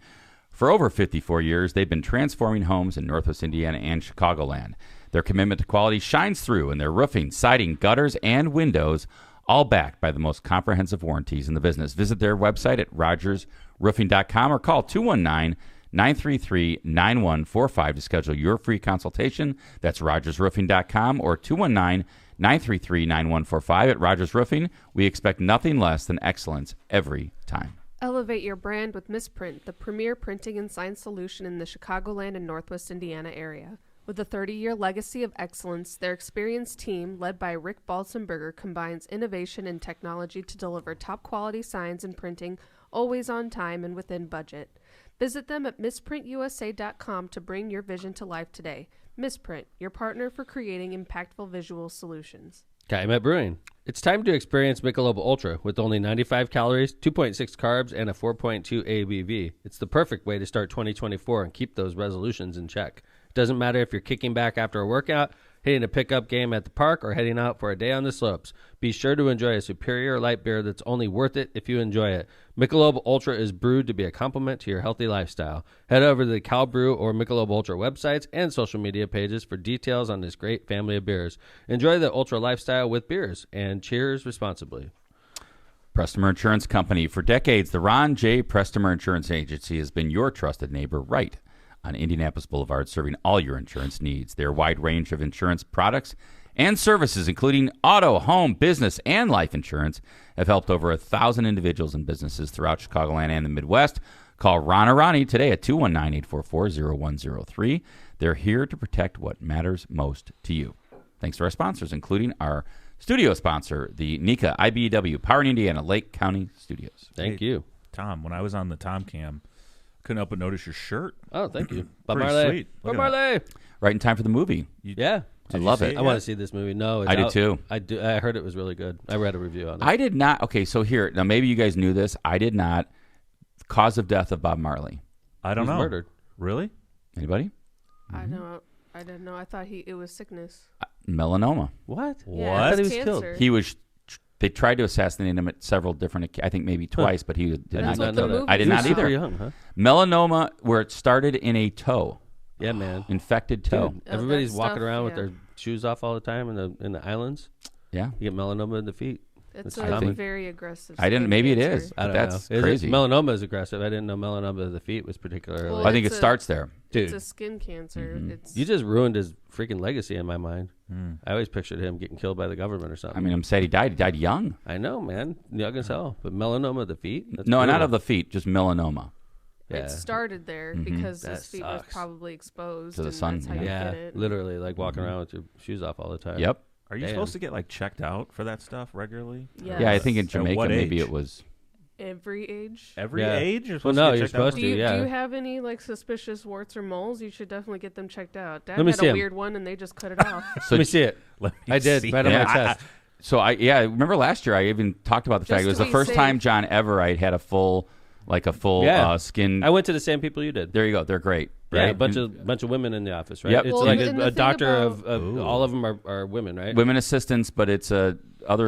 Speaker 2: For over 54 years, they've been transforming homes in Northwest Indiana and Chicagoland. Their commitment to quality shines through in their roofing, siding, gutters, and windows, all backed by the most comprehensive warranties in the business. Visit their website at rogersroofing.com or call 219-933-9145 to schedule your free consultation. That's rogersroofing.com or 219-933-9145 at Rogers Roofing. We expect nothing less than excellence every time.
Speaker 3: Elevate your brand with Misprint, the premier printing and sign solution in the Chicagoland and Northwest Indiana area. With a 30-year legacy of excellence, their experienced team, led by Rick Balsenberger, combines innovation and technology to deliver top-quality signs and printing, always on time and within budget. Visit them at misprintusa.com to bring your vision to life today. Misprint, your partner for creating impactful visual solutions.
Speaker 1: Calumet Brewing. It's time to experience Michelob Ultra with only 95 calories, 2.6 carbs, and a 4.2 ABV. It's the perfect way to start 2024 and keep those resolutions in check. It doesn't matter if you're kicking back after a workout, hitting a pickup game at the park, or heading out for a day on the slopes. Be sure to enjoy a superior light beer that's only worth it if you enjoy it. Michelob Ultra is brewed to be a complement to your healthy lifestyle. Head over to the Cal Brew or Michelob Ultra websites and social media pages for details on this great family of beers. Enjoy the Ultra lifestyle with beers, and cheers responsibly.
Speaker 2: Prestmer Insurance Company. For decades, the Ron J. Prestmer Insurance Agency has been your trusted neighbor right on Indianapolis Boulevard, serving all your insurance needs. Their wide range of insurance products and services, including auto, home, business, and life insurance, have helped over 1,000 individuals and businesses throughout Chicagoland and the Midwest. Call Ron or Ronnie today at 219-844-0103. They're here to protect what matters most to you. Thanks to our sponsors, including our studio sponsor, the NECA IBEW Power in Indiana Lake County Studios.
Speaker 1: Thank you.
Speaker 4: Tom, when I was on the Tom Cam, couldn't help but notice your shirt.
Speaker 1: Oh, thank you. Bob
Speaker 4: Pretty
Speaker 1: Marley.
Speaker 4: sweet.
Speaker 1: Bob
Speaker 4: Look at
Speaker 1: Marley.
Speaker 2: Right in time for the movie.
Speaker 1: Yeah.
Speaker 2: I love
Speaker 4: see
Speaker 2: it.
Speaker 1: I want to see this movie. No, it's
Speaker 2: I do
Speaker 1: out.
Speaker 2: too.
Speaker 1: I do. I heard it was really good. I read a review on it.
Speaker 2: I did not. Okay, so here. Now, maybe you guys knew this. I did not. Cause of death of Bob Marley.
Speaker 4: I don't
Speaker 1: He was
Speaker 4: know.
Speaker 1: murdered.
Speaker 4: Really?
Speaker 2: Anybody?
Speaker 3: I know. I didn't know. I thought it was sickness.
Speaker 2: Melanoma.
Speaker 1: What?
Speaker 3: Yeah,
Speaker 4: What?
Speaker 1: I thought he
Speaker 3: it's
Speaker 1: was
Speaker 3: cancer.
Speaker 1: killed.
Speaker 2: He was. They tried to assassinate him at several different. I think maybe twice, but he did
Speaker 3: That's
Speaker 2: not.
Speaker 3: what the
Speaker 1: know that.
Speaker 3: movie
Speaker 2: I did
Speaker 1: He was
Speaker 2: not
Speaker 3: is
Speaker 1: super
Speaker 2: either.
Speaker 3: about.
Speaker 1: young, huh?
Speaker 2: Melanoma, where it started in a toe,
Speaker 1: Yeah, man.
Speaker 2: infected toe.
Speaker 1: Dude,
Speaker 3: Oh,
Speaker 1: everybody's
Speaker 3: that
Speaker 1: walking
Speaker 3: stuff,
Speaker 1: around with
Speaker 3: yeah.
Speaker 1: their shoes off all the time in the islands.
Speaker 2: Yeah,
Speaker 1: You get melanoma in the feet.
Speaker 3: It's
Speaker 1: That's
Speaker 3: a
Speaker 1: common.
Speaker 3: very aggressive.
Speaker 2: I didn't.
Speaker 3: skin
Speaker 2: Maybe it
Speaker 3: cancer.
Speaker 2: is,
Speaker 1: I
Speaker 2: but
Speaker 1: don't
Speaker 2: that's
Speaker 1: know.
Speaker 2: crazy.
Speaker 1: Melanoma is aggressive. I didn't know melanoma of the feet was particularly.
Speaker 3: Well,
Speaker 2: I think it
Speaker 3: It's a-
Speaker 2: starts there.
Speaker 1: Dude,
Speaker 3: It's a skin cancer. It's
Speaker 1: you just ruined his freaking legacy in my mind.
Speaker 4: Hmm.
Speaker 1: I always pictured him getting killed by the government or something.
Speaker 2: I mean, I'm sad he died. He died young.
Speaker 1: I know, man. Young as hell. But melanoma of the feet? That's
Speaker 2: No, not
Speaker 1: brutal.
Speaker 2: of the feet, just melanoma.
Speaker 1: Yeah.
Speaker 3: It started there because
Speaker 1: That
Speaker 3: his feet was
Speaker 1: sucks.
Speaker 3: probably exposed
Speaker 2: To the
Speaker 3: and
Speaker 2: sun,
Speaker 3: That's how
Speaker 1: Yeah,
Speaker 3: you get it.
Speaker 1: literally, like walking around with your shoes off all the time.
Speaker 2: Yep.
Speaker 4: Are you
Speaker 1: Damn.
Speaker 4: supposed to get like checked out for that stuff regularly?
Speaker 3: Yes.
Speaker 2: Yeah, I think in
Speaker 4: At
Speaker 2: Jamaica
Speaker 4: what
Speaker 2: maybe
Speaker 4: age?
Speaker 2: it was.
Speaker 3: Every age.
Speaker 4: Every
Speaker 1: Yeah.
Speaker 4: age? You're
Speaker 1: Well,
Speaker 4: supposed
Speaker 1: no,
Speaker 4: to get
Speaker 1: you're
Speaker 4: checked out?
Speaker 1: supposed
Speaker 3: Do
Speaker 1: to.
Speaker 3: you,
Speaker 1: Yeah.
Speaker 3: do you have any like suspicious warts or moles? You should definitely get them checked out. Dad
Speaker 1: Let me
Speaker 3: had
Speaker 1: see
Speaker 3: a
Speaker 1: 'em.
Speaker 3: weird one and they just cut it off.
Speaker 2: So
Speaker 1: Let me see it.
Speaker 4: Let me
Speaker 1: I did,
Speaker 4: see.
Speaker 1: right on
Speaker 2: Yeah,
Speaker 1: my chest.
Speaker 2: So I remember last year I even talked about the fact
Speaker 3: Just
Speaker 2: it was
Speaker 3: to
Speaker 2: the
Speaker 3: be
Speaker 2: first
Speaker 3: safe.
Speaker 2: time John Everite had a full
Speaker 1: Yeah.
Speaker 2: skin.
Speaker 1: I went to the same people you did.
Speaker 2: There you go. They're great.
Speaker 1: Yeah,
Speaker 2: Right?
Speaker 1: a bunch
Speaker 2: And
Speaker 1: of women in the office, right?
Speaker 2: Yep.
Speaker 1: It's
Speaker 2: Well,
Speaker 1: like
Speaker 3: and the
Speaker 1: a
Speaker 3: thing
Speaker 1: doctor
Speaker 3: about-
Speaker 1: of all of them are women, right?
Speaker 2: women assistants, but it's other.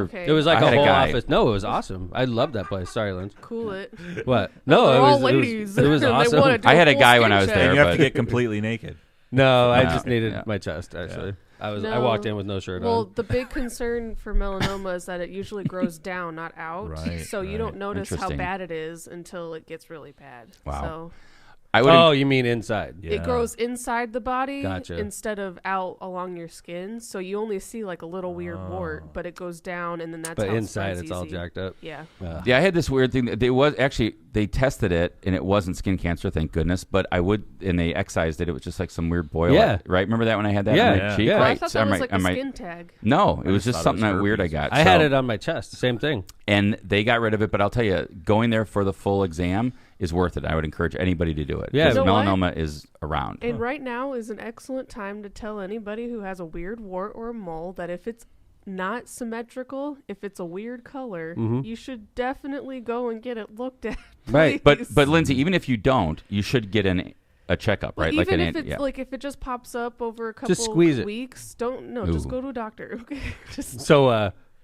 Speaker 3: Okay.
Speaker 1: It was like
Speaker 2: I
Speaker 1: a
Speaker 2: had a
Speaker 1: whole
Speaker 2: guy.
Speaker 1: office. No, it was awesome. I loved that place. Sorry, Lynn.
Speaker 3: Cool it.
Speaker 1: What? No,
Speaker 3: They're
Speaker 1: it
Speaker 3: all
Speaker 1: was
Speaker 3: ladies.
Speaker 1: It was
Speaker 3: They
Speaker 1: awesome.
Speaker 3: wanna do
Speaker 2: I had a
Speaker 3: full
Speaker 2: guy when
Speaker 3: skin
Speaker 2: I was
Speaker 3: check.
Speaker 2: there.
Speaker 4: And you have
Speaker 2: but-
Speaker 4: to get completely naked.
Speaker 1: No, I
Speaker 2: No.
Speaker 1: just needed
Speaker 2: Yeah.
Speaker 1: my chest. Actually, I
Speaker 3: No.
Speaker 1: walked in with no shirt
Speaker 3: Well,
Speaker 1: on.
Speaker 3: the big concern for melanoma is that it usually grows down, not out.
Speaker 4: Right,
Speaker 3: so you
Speaker 4: right.
Speaker 3: don't notice how
Speaker 2: Interesting.
Speaker 3: bad it is until it gets really bad.
Speaker 2: Wow.
Speaker 3: So
Speaker 2: I would.
Speaker 1: Oh, you mean inside?
Speaker 4: Yeah.
Speaker 3: it grows inside the body
Speaker 1: Gotcha.
Speaker 3: instead of out along your skin. So you only see like a little weird wart, but it goes down and then that's
Speaker 1: But
Speaker 3: how it
Speaker 1: inside,
Speaker 3: spreads
Speaker 1: it's all
Speaker 3: easy.
Speaker 1: jacked up.
Speaker 3: Yeah.
Speaker 2: Yeah, I had this weird thing. They tested it, and it wasn't skin cancer, thank goodness. But and they excised it. It was just like some weird boil.
Speaker 1: Yeah.
Speaker 2: Right? Remember that when I had that
Speaker 1: Yeah,
Speaker 2: on my
Speaker 1: yeah.
Speaker 2: cheek?
Speaker 1: Yeah.
Speaker 3: Oh, I
Speaker 2: Right.
Speaker 3: thought
Speaker 2: So
Speaker 3: that
Speaker 2: I
Speaker 3: was
Speaker 2: might-
Speaker 3: like
Speaker 2: I
Speaker 3: a
Speaker 2: might-
Speaker 3: skin tag.
Speaker 2: No, it was
Speaker 4: just
Speaker 2: just
Speaker 4: thought it was
Speaker 2: something weird I
Speaker 4: herpes.
Speaker 2: got.
Speaker 1: I had
Speaker 2: So-
Speaker 1: it on my chest. Same thing.
Speaker 2: and they got rid of it. But I'll tell you, going there for the full exam is worth it. I would encourage anybody to do it.
Speaker 1: Yeah.
Speaker 2: because
Speaker 3: You know what?
Speaker 2: melanoma is around.
Speaker 3: And right now is an excellent time to tell anybody who has a weird wart or a mole that if it's not symmetrical, if it's a weird color, you should definitely go and get it looked at.
Speaker 1: Right.
Speaker 3: please.
Speaker 2: But Lindsay, even if you don't, you should get a checkup,
Speaker 3: Well,
Speaker 2: right?
Speaker 3: even
Speaker 2: an
Speaker 3: if it's
Speaker 2: yeah.
Speaker 3: like if it just pops up over a couple
Speaker 1: squeeze it.
Speaker 3: weeks, just
Speaker 2: Ooh.
Speaker 3: go to a doctor. Okay. Just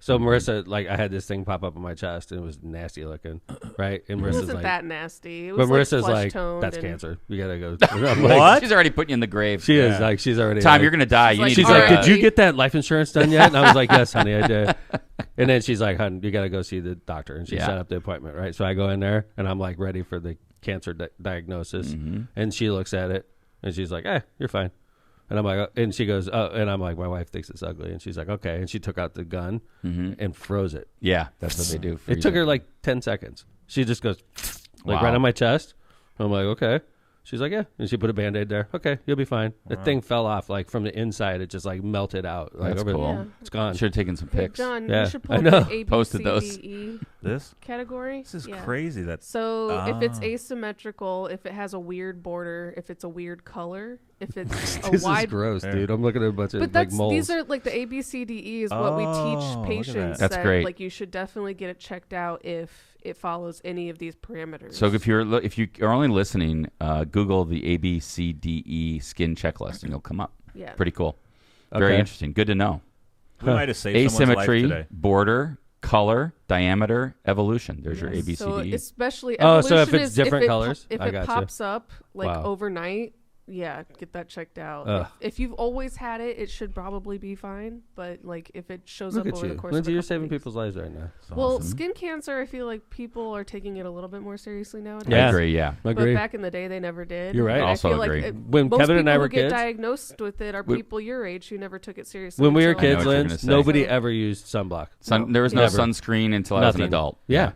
Speaker 1: So Marissa, like, I had this thing pop up on my chest, and it was nasty looking, right? And
Speaker 3: it
Speaker 1: Marissa's
Speaker 3: wasn't
Speaker 1: like,
Speaker 3: that nasty. It
Speaker 1: but
Speaker 3: was
Speaker 1: Marissa's
Speaker 3: like,
Speaker 1: like,
Speaker 3: flesh-toned
Speaker 1: that's
Speaker 3: and-
Speaker 1: cancer. You gotta go. I'm like,
Speaker 4: What?
Speaker 2: She's already putting you in the grave.
Speaker 1: She is like, she's already.
Speaker 2: Tom,
Speaker 1: like,
Speaker 2: you're gonna die.
Speaker 3: She's
Speaker 2: You
Speaker 3: like,
Speaker 2: need
Speaker 1: She's
Speaker 2: to
Speaker 1: like,
Speaker 3: Alright.
Speaker 1: did you get that life insurance done yet? And I was like, yes, honey, I did. And then she's like, hun, you got to go see the doctor. And she
Speaker 2: Yeah.
Speaker 1: set up the appointment, right? So I go in there, and I'm like ready for the cancer diagnosis. And she looks at it, and she's like, you're fine. And I'm like, and she goes, oh, and I'm like, my wife thinks it's ugly. And she's like, okay. And she took out the gun and froze it.
Speaker 2: Yeah, that's what they do.
Speaker 1: It took her like 10 seconds. She just goes, like
Speaker 2: Wow.
Speaker 1: right on my chest. I'm like, okay. She's like, yeah. And she put a Band-Aid there. Okay, you'll be fine. The thing fell off, like from the inside. It just like melted out. Like,
Speaker 2: That's
Speaker 1: over-
Speaker 2: cool.
Speaker 3: Yeah.
Speaker 1: It's gone.
Speaker 2: Should have taken some
Speaker 3: Hey,
Speaker 2: pics.
Speaker 3: John,
Speaker 1: Yeah,
Speaker 3: you should
Speaker 1: I
Speaker 3: pull
Speaker 1: know.
Speaker 3: up the A, B,
Speaker 2: Posted
Speaker 3: C,
Speaker 2: those.
Speaker 3: D, E
Speaker 4: This?
Speaker 3: category.
Speaker 4: This is
Speaker 3: Yeah.
Speaker 4: crazy. That's
Speaker 3: So if it's asymmetrical, if it has a weird border, if it's a weird color, if it's a
Speaker 1: This is
Speaker 3: wid
Speaker 1: gross,
Speaker 4: Yeah.
Speaker 1: dude. I'm looking at a bunch of
Speaker 3: But
Speaker 1: like
Speaker 3: that's
Speaker 1: moles.
Speaker 3: these are like the A, B, C, D, E is what we
Speaker 4: Oh, look
Speaker 3: teach
Speaker 4: at
Speaker 3: patients.
Speaker 2: that. That's
Speaker 3: that,
Speaker 2: great.
Speaker 3: Like you should definitely get it checked out if it follows any of these parameters.
Speaker 2: So if you are only listening, Google the ABCDE skin checklist and you'll come up.
Speaker 3: yeah,
Speaker 2: Pretty cool. Very
Speaker 1: Okay.
Speaker 2: interesting. Good to know.
Speaker 4: we might have saved someone's life
Speaker 2: Asymmetry,
Speaker 4: today.
Speaker 2: border, color, diameter, evolution. There's your
Speaker 3: So
Speaker 2: ABCDE.
Speaker 3: especially
Speaker 1: Oh, so if
Speaker 3: evolution
Speaker 1: it's
Speaker 3: is
Speaker 1: different
Speaker 3: if
Speaker 1: colors?
Speaker 3: if
Speaker 1: I
Speaker 3: it
Speaker 1: gotcha.
Speaker 3: pops up like
Speaker 1: Wow.
Speaker 3: overnight, get that checked out.
Speaker 1: Ugh.
Speaker 3: If you've always had it, it should probably be fine. But like if it shows
Speaker 1: Look
Speaker 3: up
Speaker 1: at
Speaker 3: over
Speaker 1: you.
Speaker 3: the course
Speaker 1: Lindsay,
Speaker 3: of a
Speaker 1: you're
Speaker 3: couple
Speaker 1: saving
Speaker 3: weeks.
Speaker 1: people's lives right now.
Speaker 3: Well,
Speaker 2: Awesome.
Speaker 3: skin cancer, I feel like people are taking it a little bit more seriously nowadays.
Speaker 2: I
Speaker 1: Yeah.
Speaker 2: agree. Yeah.
Speaker 3: But
Speaker 1: Agree.
Speaker 3: back in the day, they never did.
Speaker 1: You're right.
Speaker 3: And
Speaker 2: Also
Speaker 3: I feel
Speaker 2: agree.
Speaker 3: Like
Speaker 1: When
Speaker 3: most
Speaker 1: Kevin and I
Speaker 3: people
Speaker 1: were
Speaker 3: who get
Speaker 1: kids-
Speaker 3: diagnosed with it are people your age who never took it seriously.
Speaker 1: When we were
Speaker 3: until-
Speaker 2: I know
Speaker 1: kids,
Speaker 2: what you're
Speaker 1: Lynn,
Speaker 2: gonna say.
Speaker 1: nobody
Speaker 3: So-
Speaker 1: ever used sunblock.
Speaker 2: There was no
Speaker 1: Never.
Speaker 2: sunscreen until I was an
Speaker 1: Nothing.
Speaker 2: adult.
Speaker 1: Yeah.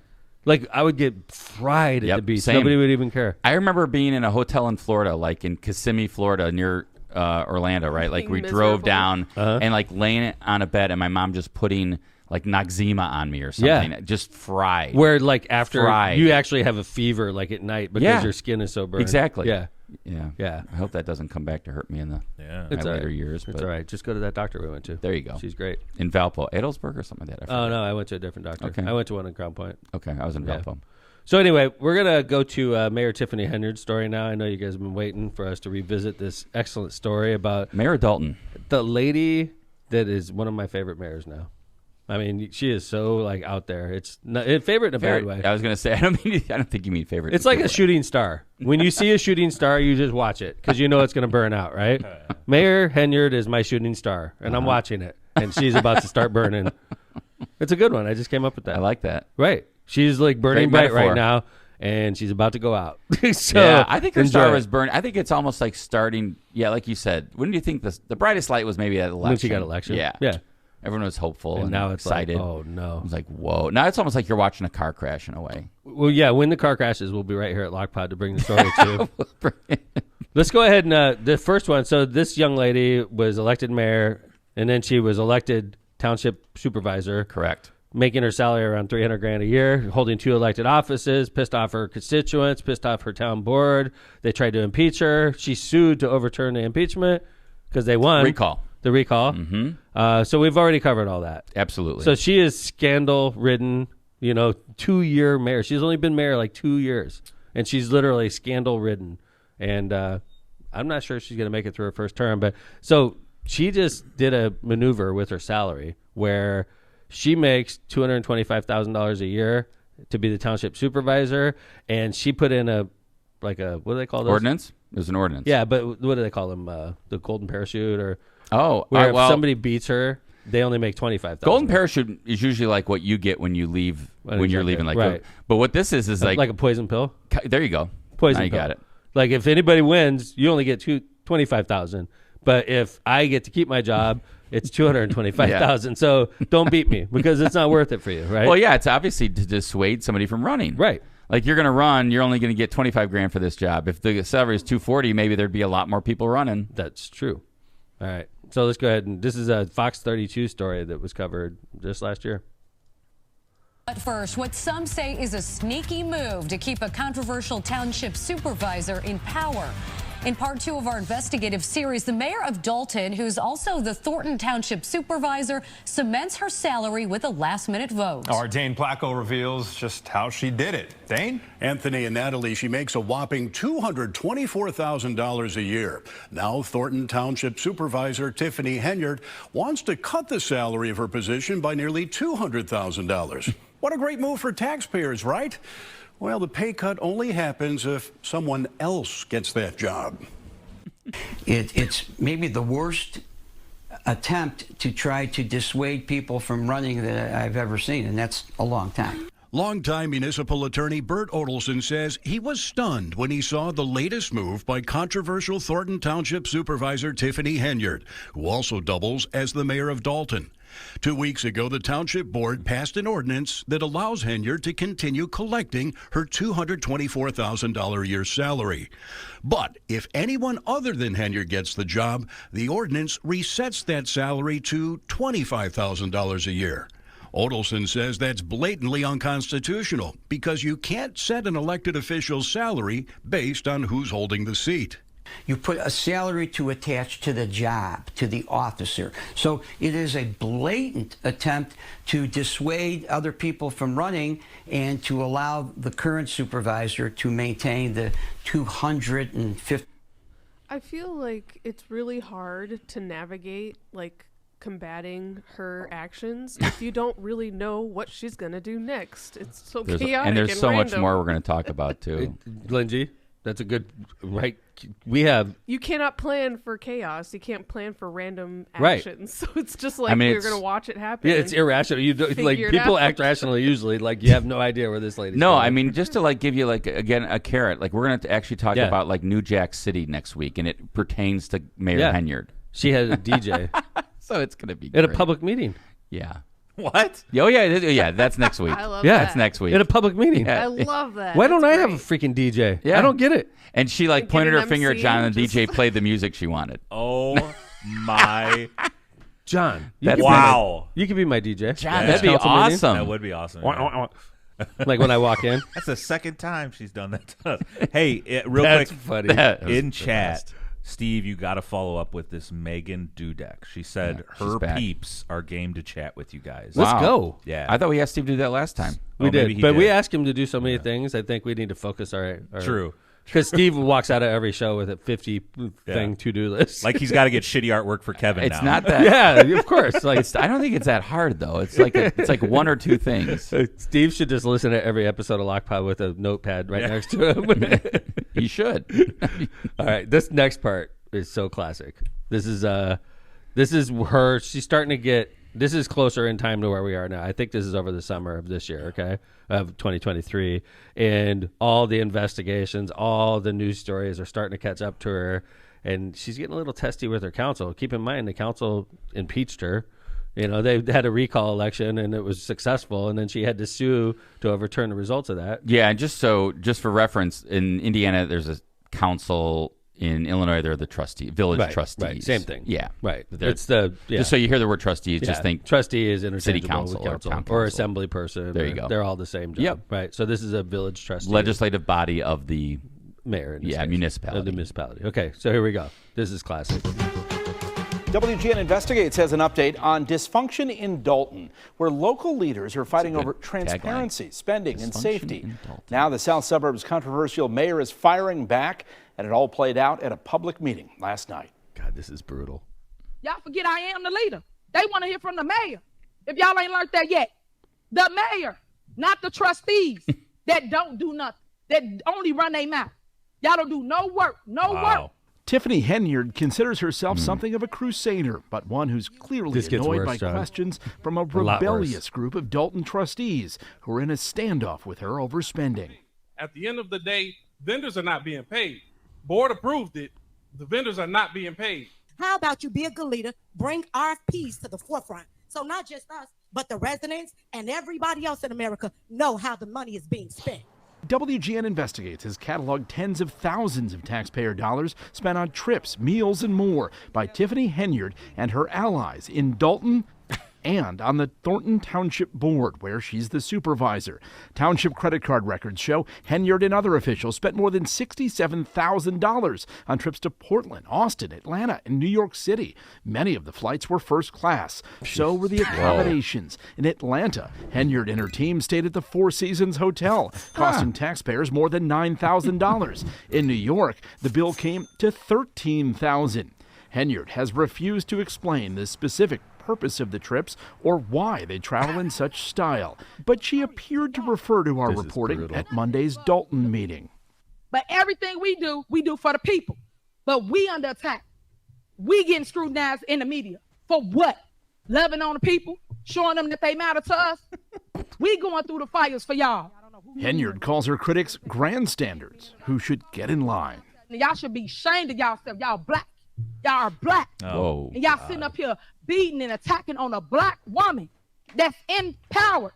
Speaker 1: Like, I would get fried at
Speaker 2: Yep,
Speaker 1: the beach.
Speaker 2: same.
Speaker 1: Nobody would even care.
Speaker 2: I remember being in a hotel in Florida, like in Kissimmee, Florida, near Orlando, right? Like we
Speaker 3: Being
Speaker 2: drove
Speaker 3: miserable.
Speaker 2: down
Speaker 1: Uh-huh.
Speaker 2: and like laying on a bed, and my mom just putting like Noxzema on me or something.
Speaker 1: Yeah.
Speaker 2: Just fried.
Speaker 1: Where, like, after
Speaker 2: Fried.
Speaker 1: you actually have a fever, like, at night because
Speaker 2: Yeah.
Speaker 1: your skin is so burned.
Speaker 2: Exactly.
Speaker 1: Yeah.
Speaker 2: Yeah.
Speaker 1: Yeah.
Speaker 2: I hope that doesn't come back to hurt me in the
Speaker 4: Yeah.
Speaker 1: It's
Speaker 2: my
Speaker 1: all
Speaker 2: later
Speaker 1: right.
Speaker 2: years.
Speaker 1: It's
Speaker 2: But
Speaker 1: all right. Just go to that doctor we went to.
Speaker 2: there you go.
Speaker 1: She's great.
Speaker 2: In Valpo, Adelsburg or something like that. I
Speaker 1: Oh,
Speaker 2: forget.
Speaker 1: no, I went to a different doctor.
Speaker 2: Okay.
Speaker 1: I went to one in Crown Point.
Speaker 2: Okay, I was in
Speaker 1: Yeah.
Speaker 2: Valpo.
Speaker 1: So anyway, we're going to go to Mayor Tiffany Henyard's story now. I know you guys have been waiting for us to revisit this excellent story about
Speaker 2: Mayor Dolton.
Speaker 1: the lady that is one of my favorite mayors now. I mean, she is so, like, out there. It's not, favorite in a bad way.
Speaker 2: I was gonna say I don't think you mean favorite.
Speaker 1: It's like a shooting star. When you see a shooting star, you just watch it because you know it's going to burn out, right? Mayor Henyard is my shooting star, and I'm watching it, and she's about to start burning. It's a good one. I just came up with that.
Speaker 2: I like that.
Speaker 1: Right. She's like burning
Speaker 2: Great
Speaker 1: bright right
Speaker 2: metaphor.
Speaker 1: now, and she's about to go out. So
Speaker 2: Yeah, I think her
Speaker 1: enjoy
Speaker 2: star
Speaker 1: it.
Speaker 2: was burned. I think it's almost like starting. Yeah, like you said. When do you think the brightest light was? Maybe at election.
Speaker 1: When she got election.
Speaker 2: Yeah,
Speaker 1: Yeah.
Speaker 2: Everyone was hopeful and
Speaker 1: now it's
Speaker 2: excited.
Speaker 1: like, oh, no.
Speaker 2: I was like, whoa. Now it's almost like you're watching a car crash in a way.
Speaker 1: Well, yeah, when the car crashes, we'll be right here at Lockpod to bring the story to. Let's go ahead and the first one. So this young lady was elected mayor, and then she was elected township supervisor.
Speaker 2: Correct.
Speaker 1: Making her salary around $300,000 a year, holding 2 elected offices, pissed off her constituents, pissed off her town board. They tried to impeach her. She sued to overturn the impeachment because they won.
Speaker 2: Recall.
Speaker 1: The recall.
Speaker 2: Mm-hmm.
Speaker 1: So we've already covered all that.
Speaker 2: Absolutely.
Speaker 1: So she is scandal-ridden, 2-year mayor. She's only been mayor like 2 years, and she's literally scandal-ridden. And I'm not sure she's going to make it through her first term. But so she just did a maneuver with her salary where she makes $225,000 a year to be the township supervisor, and she put in a what do they call those?
Speaker 2: ordinance. It was an ordinance.
Speaker 1: Yeah, but what do they call them? The golden parachute, or
Speaker 2: Oh,
Speaker 1: where
Speaker 2: well,
Speaker 1: if somebody beats her, they only make $25,000.
Speaker 2: golden parachute is usually like what you get when you leave when you're leaving. Like,
Speaker 1: Right.
Speaker 2: But what this is
Speaker 1: like a poison pill.
Speaker 2: there you go.
Speaker 1: Poison
Speaker 2: Now you
Speaker 1: pill.
Speaker 2: got it.
Speaker 1: Like if anybody wins, you only get $25,000. But if I get to keep my job, it's $225,000. So don't beat me because it's not worth it for you, right?
Speaker 2: Well, yeah, it's obviously to dissuade somebody from running.
Speaker 1: Right.
Speaker 2: Like you're going to run, you're only going to get $25,000 for this job. If the salary is $240,000, maybe there'd be a lot more people running.
Speaker 1: That's true. All right. So let's go ahead and this is a Fox 32 story that was covered just last year.
Speaker 7: But first, what some say is a sneaky move to keep a controversial township supervisor in power. In part 2 of our investigative series, the mayor of Dolton, who's also the Thornton Township supervisor, cements her salary with a last-minute vote.
Speaker 8: Our Dane Placco reveals just how she did it. Dane?
Speaker 9: Anthony and Natalie, she makes a whopping $224,000 a year. Now Thornton Township Supervisor Tiffany Henyard wants to cut the salary of her position by nearly $200,000. What a great move for taxpayers, right? Well, the pay cut only happens if someone else gets that job.
Speaker 10: It's maybe the worst attempt to try to dissuade people from running that I've ever seen, and that's a long time.
Speaker 9: Longtime municipal attorney Bert Odelson says he was stunned when he saw the latest move by controversial Thornton Township Supervisor Tiffany Henyard, who also doubles as the mayor of Dolton. 2 weeks ago, the township board passed an ordinance that allows Henyard to continue collecting her $224,000 a year salary. But if anyone other than Henyard gets the job, the ordinance resets that salary to $25,000 a year. Odelson says that's blatantly unconstitutional because you can't set an elected official's salary based on who's holding the seat.
Speaker 10: You put a salary to attach to the job, to the officer. So it is a blatant attempt to dissuade other people from running and to allow the current supervisor to maintain the $250,000.
Speaker 3: I feel like it's really hard to navigate, like, combating her actions if you don't really know what she's going to do next. It's so chaotic
Speaker 2: and there's so much
Speaker 3: random.
Speaker 2: more we're going to talk about, too.
Speaker 1: Lindsay, That's a good right. We have.
Speaker 3: You cannot plan for chaos. You can't plan for random
Speaker 1: Right.
Speaker 3: actions. So it's just like we're going to watch it happen.
Speaker 1: Yeah, it's irrational. You do, like
Speaker 3: figure it
Speaker 1: people
Speaker 3: out.
Speaker 1: act rationally usually. Like you have no idea where this lady's
Speaker 2: No,
Speaker 1: going.
Speaker 2: I mean just to like give you like again a carrot. Like we're going to actually talk
Speaker 1: Yeah.
Speaker 2: about like New Jack City next week, and it pertains to Mayor
Speaker 1: Yeah.
Speaker 2: Henyard.
Speaker 1: She had a DJ
Speaker 2: So it's going to be
Speaker 1: at a
Speaker 2: great.
Speaker 1: public meeting.
Speaker 2: Yeah.
Speaker 4: What?
Speaker 2: Oh yeah, that's next week.
Speaker 3: I love
Speaker 1: Yeah.
Speaker 3: that.
Speaker 2: That's next week.
Speaker 1: At a public meeting.
Speaker 2: Yeah.
Speaker 3: I love that.
Speaker 1: Why don't
Speaker 3: That's
Speaker 1: I have a
Speaker 3: great.
Speaker 1: freaking DJ?
Speaker 2: Yeah.
Speaker 1: I don't get it.
Speaker 2: And she like
Speaker 3: Get
Speaker 2: pointed
Speaker 3: an
Speaker 2: her finger at
Speaker 3: MC,
Speaker 2: John, and the
Speaker 3: just-
Speaker 2: DJ played the music she wanted.
Speaker 4: Oh my!
Speaker 1: John.
Speaker 2: That's
Speaker 4: Wow.
Speaker 1: You could be my DJ.
Speaker 2: John,
Speaker 4: Yeah.
Speaker 2: that'd be
Speaker 1: Council meeting?
Speaker 2: awesome.
Speaker 4: That would be awesome. yeah.
Speaker 1: Like when I walk in.
Speaker 4: That's the second time she's done that to us. Hey, real
Speaker 1: That's
Speaker 4: quick,
Speaker 1: funny.
Speaker 2: That was
Speaker 4: in
Speaker 2: the
Speaker 4: chat,
Speaker 2: best.
Speaker 4: Steve, you got to follow up with this Megan Dudek. She said
Speaker 2: she's
Speaker 4: her
Speaker 2: back.
Speaker 4: peeps are game to chat with you guys.
Speaker 1: Let's
Speaker 2: Wow.
Speaker 1: go.
Speaker 4: Yeah.
Speaker 2: I thought we asked Steve to do that last time.
Speaker 1: We
Speaker 4: Oh, maybe
Speaker 1: did,
Speaker 4: he
Speaker 1: but we
Speaker 4: did.
Speaker 1: asked him to do so many things. I think we need to focus our
Speaker 4: True.
Speaker 1: Because Steve walks out of every show with a 50 thing to-do list.
Speaker 4: Like he's got to get shitty artwork for Kevin
Speaker 2: It's
Speaker 4: now.
Speaker 2: not that.
Speaker 1: yeah, of course. Like
Speaker 2: I don't think it's that hard though. It's like one or two things.
Speaker 1: Steve should just listen to every episode of Lockpod with a notepad right next to him.
Speaker 2: He should.
Speaker 1: All right, this next part is so classic. This is her. She's starting to get. This is closer in time to where we are now. I think this is over the summer of this year, okay, of 2023, and all the investigations, all the news stories are starting to catch up to her, and she's getting a little testy with her council. Keep in mind, the council impeached her. You know, they had a recall election and it was successful, and then she had to sue to overturn the results of that.
Speaker 2: Yeah, and just for reference, in Indiana, there's a council. In Illinois, they're the village trustees.
Speaker 1: Right, same thing.
Speaker 2: Yeah,
Speaker 1: right.
Speaker 2: They're-
Speaker 1: It's
Speaker 2: just so you hear the word trustees, just think
Speaker 1: trustee is
Speaker 2: city
Speaker 1: interchangeable
Speaker 2: council
Speaker 1: with
Speaker 2: or
Speaker 1: council
Speaker 2: town
Speaker 1: or
Speaker 2: council.
Speaker 1: assembly person.
Speaker 2: There you go.
Speaker 1: They're all the same job.
Speaker 2: Yep.
Speaker 1: Right. So this is a village trustee,
Speaker 2: legislative body of the
Speaker 1: mayor. In this
Speaker 2: Yeah,
Speaker 1: case,
Speaker 2: municipality.
Speaker 1: Of the municipality. Okay, so here we go. This is classic.
Speaker 11: WGN Investigates has an update on dysfunction in Dolton, where local leaders are fighting over transparency, spending, and
Speaker 2: Dysfunction
Speaker 11: safety.
Speaker 2: in Dolton.
Speaker 11: Now the South Suburbs' controversial mayor is firing back, and it all played out at a public meeting last night.
Speaker 1: God, this is brutal.
Speaker 12: Y'all forget I am the leader. They want to hear from the mayor. If y'all ain't learned that yet, the mayor, not the trustees that don't do nothing, that only run their mouth. Y'all don't do no work, no work.
Speaker 11: Tiffany Henyard considers herself something of a crusader, but one who's clearly
Speaker 1: This gets
Speaker 11: annoyed
Speaker 1: worse,
Speaker 11: by
Speaker 1: John.
Speaker 11: questions from a
Speaker 1: lot worse.
Speaker 11: rebellious group of Dolton trustees who are in a standoff with her over spending.
Speaker 13: At the end of the day, vendors are not being paid. Board approved it. The vendors are not being paid.
Speaker 14: How about you be a good leader, bring RFPs to the forefront, so not just us, but the residents and everybody else in America know how the money is being spent.
Speaker 11: WGN Investigates has cataloged tens of thousands of taxpayer dollars spent on trips, meals, and more by Tiffany Henyard and her allies in Dolton and on the Thornton Township Board, where she's the supervisor. Township credit card records show Henyard and other officials spent more than $67,000 on trips to Portland, Austin, Atlanta, and New York City. Many of the flights were first class. So were the accommodations. In Atlanta, Henyard and her team stayed at the Four Seasons Hotel, costing taxpayers more than $9,000. In New York, the bill came to $13,000. Henyard has refused to explain the specific purpose of the trips or why they travel in such style, but she appeared to refer to our
Speaker 1: This is
Speaker 11: reporting
Speaker 1: brutal.
Speaker 11: at Monday's Dolton meeting.
Speaker 12: But everything we do for the people. But we under attack. We getting scrutinized in the media. For what? Loving on the people? Showing them that they matter to us? We going through the fires for y'all.
Speaker 11: Henyard calls her critics grandstanders who should get in line.
Speaker 12: Y'all should be ashamed of yourself. Y'all black. Y'all are black.
Speaker 2: Whoa.
Speaker 12: And y'all sitting up here beating and attacking on a black woman that's in power.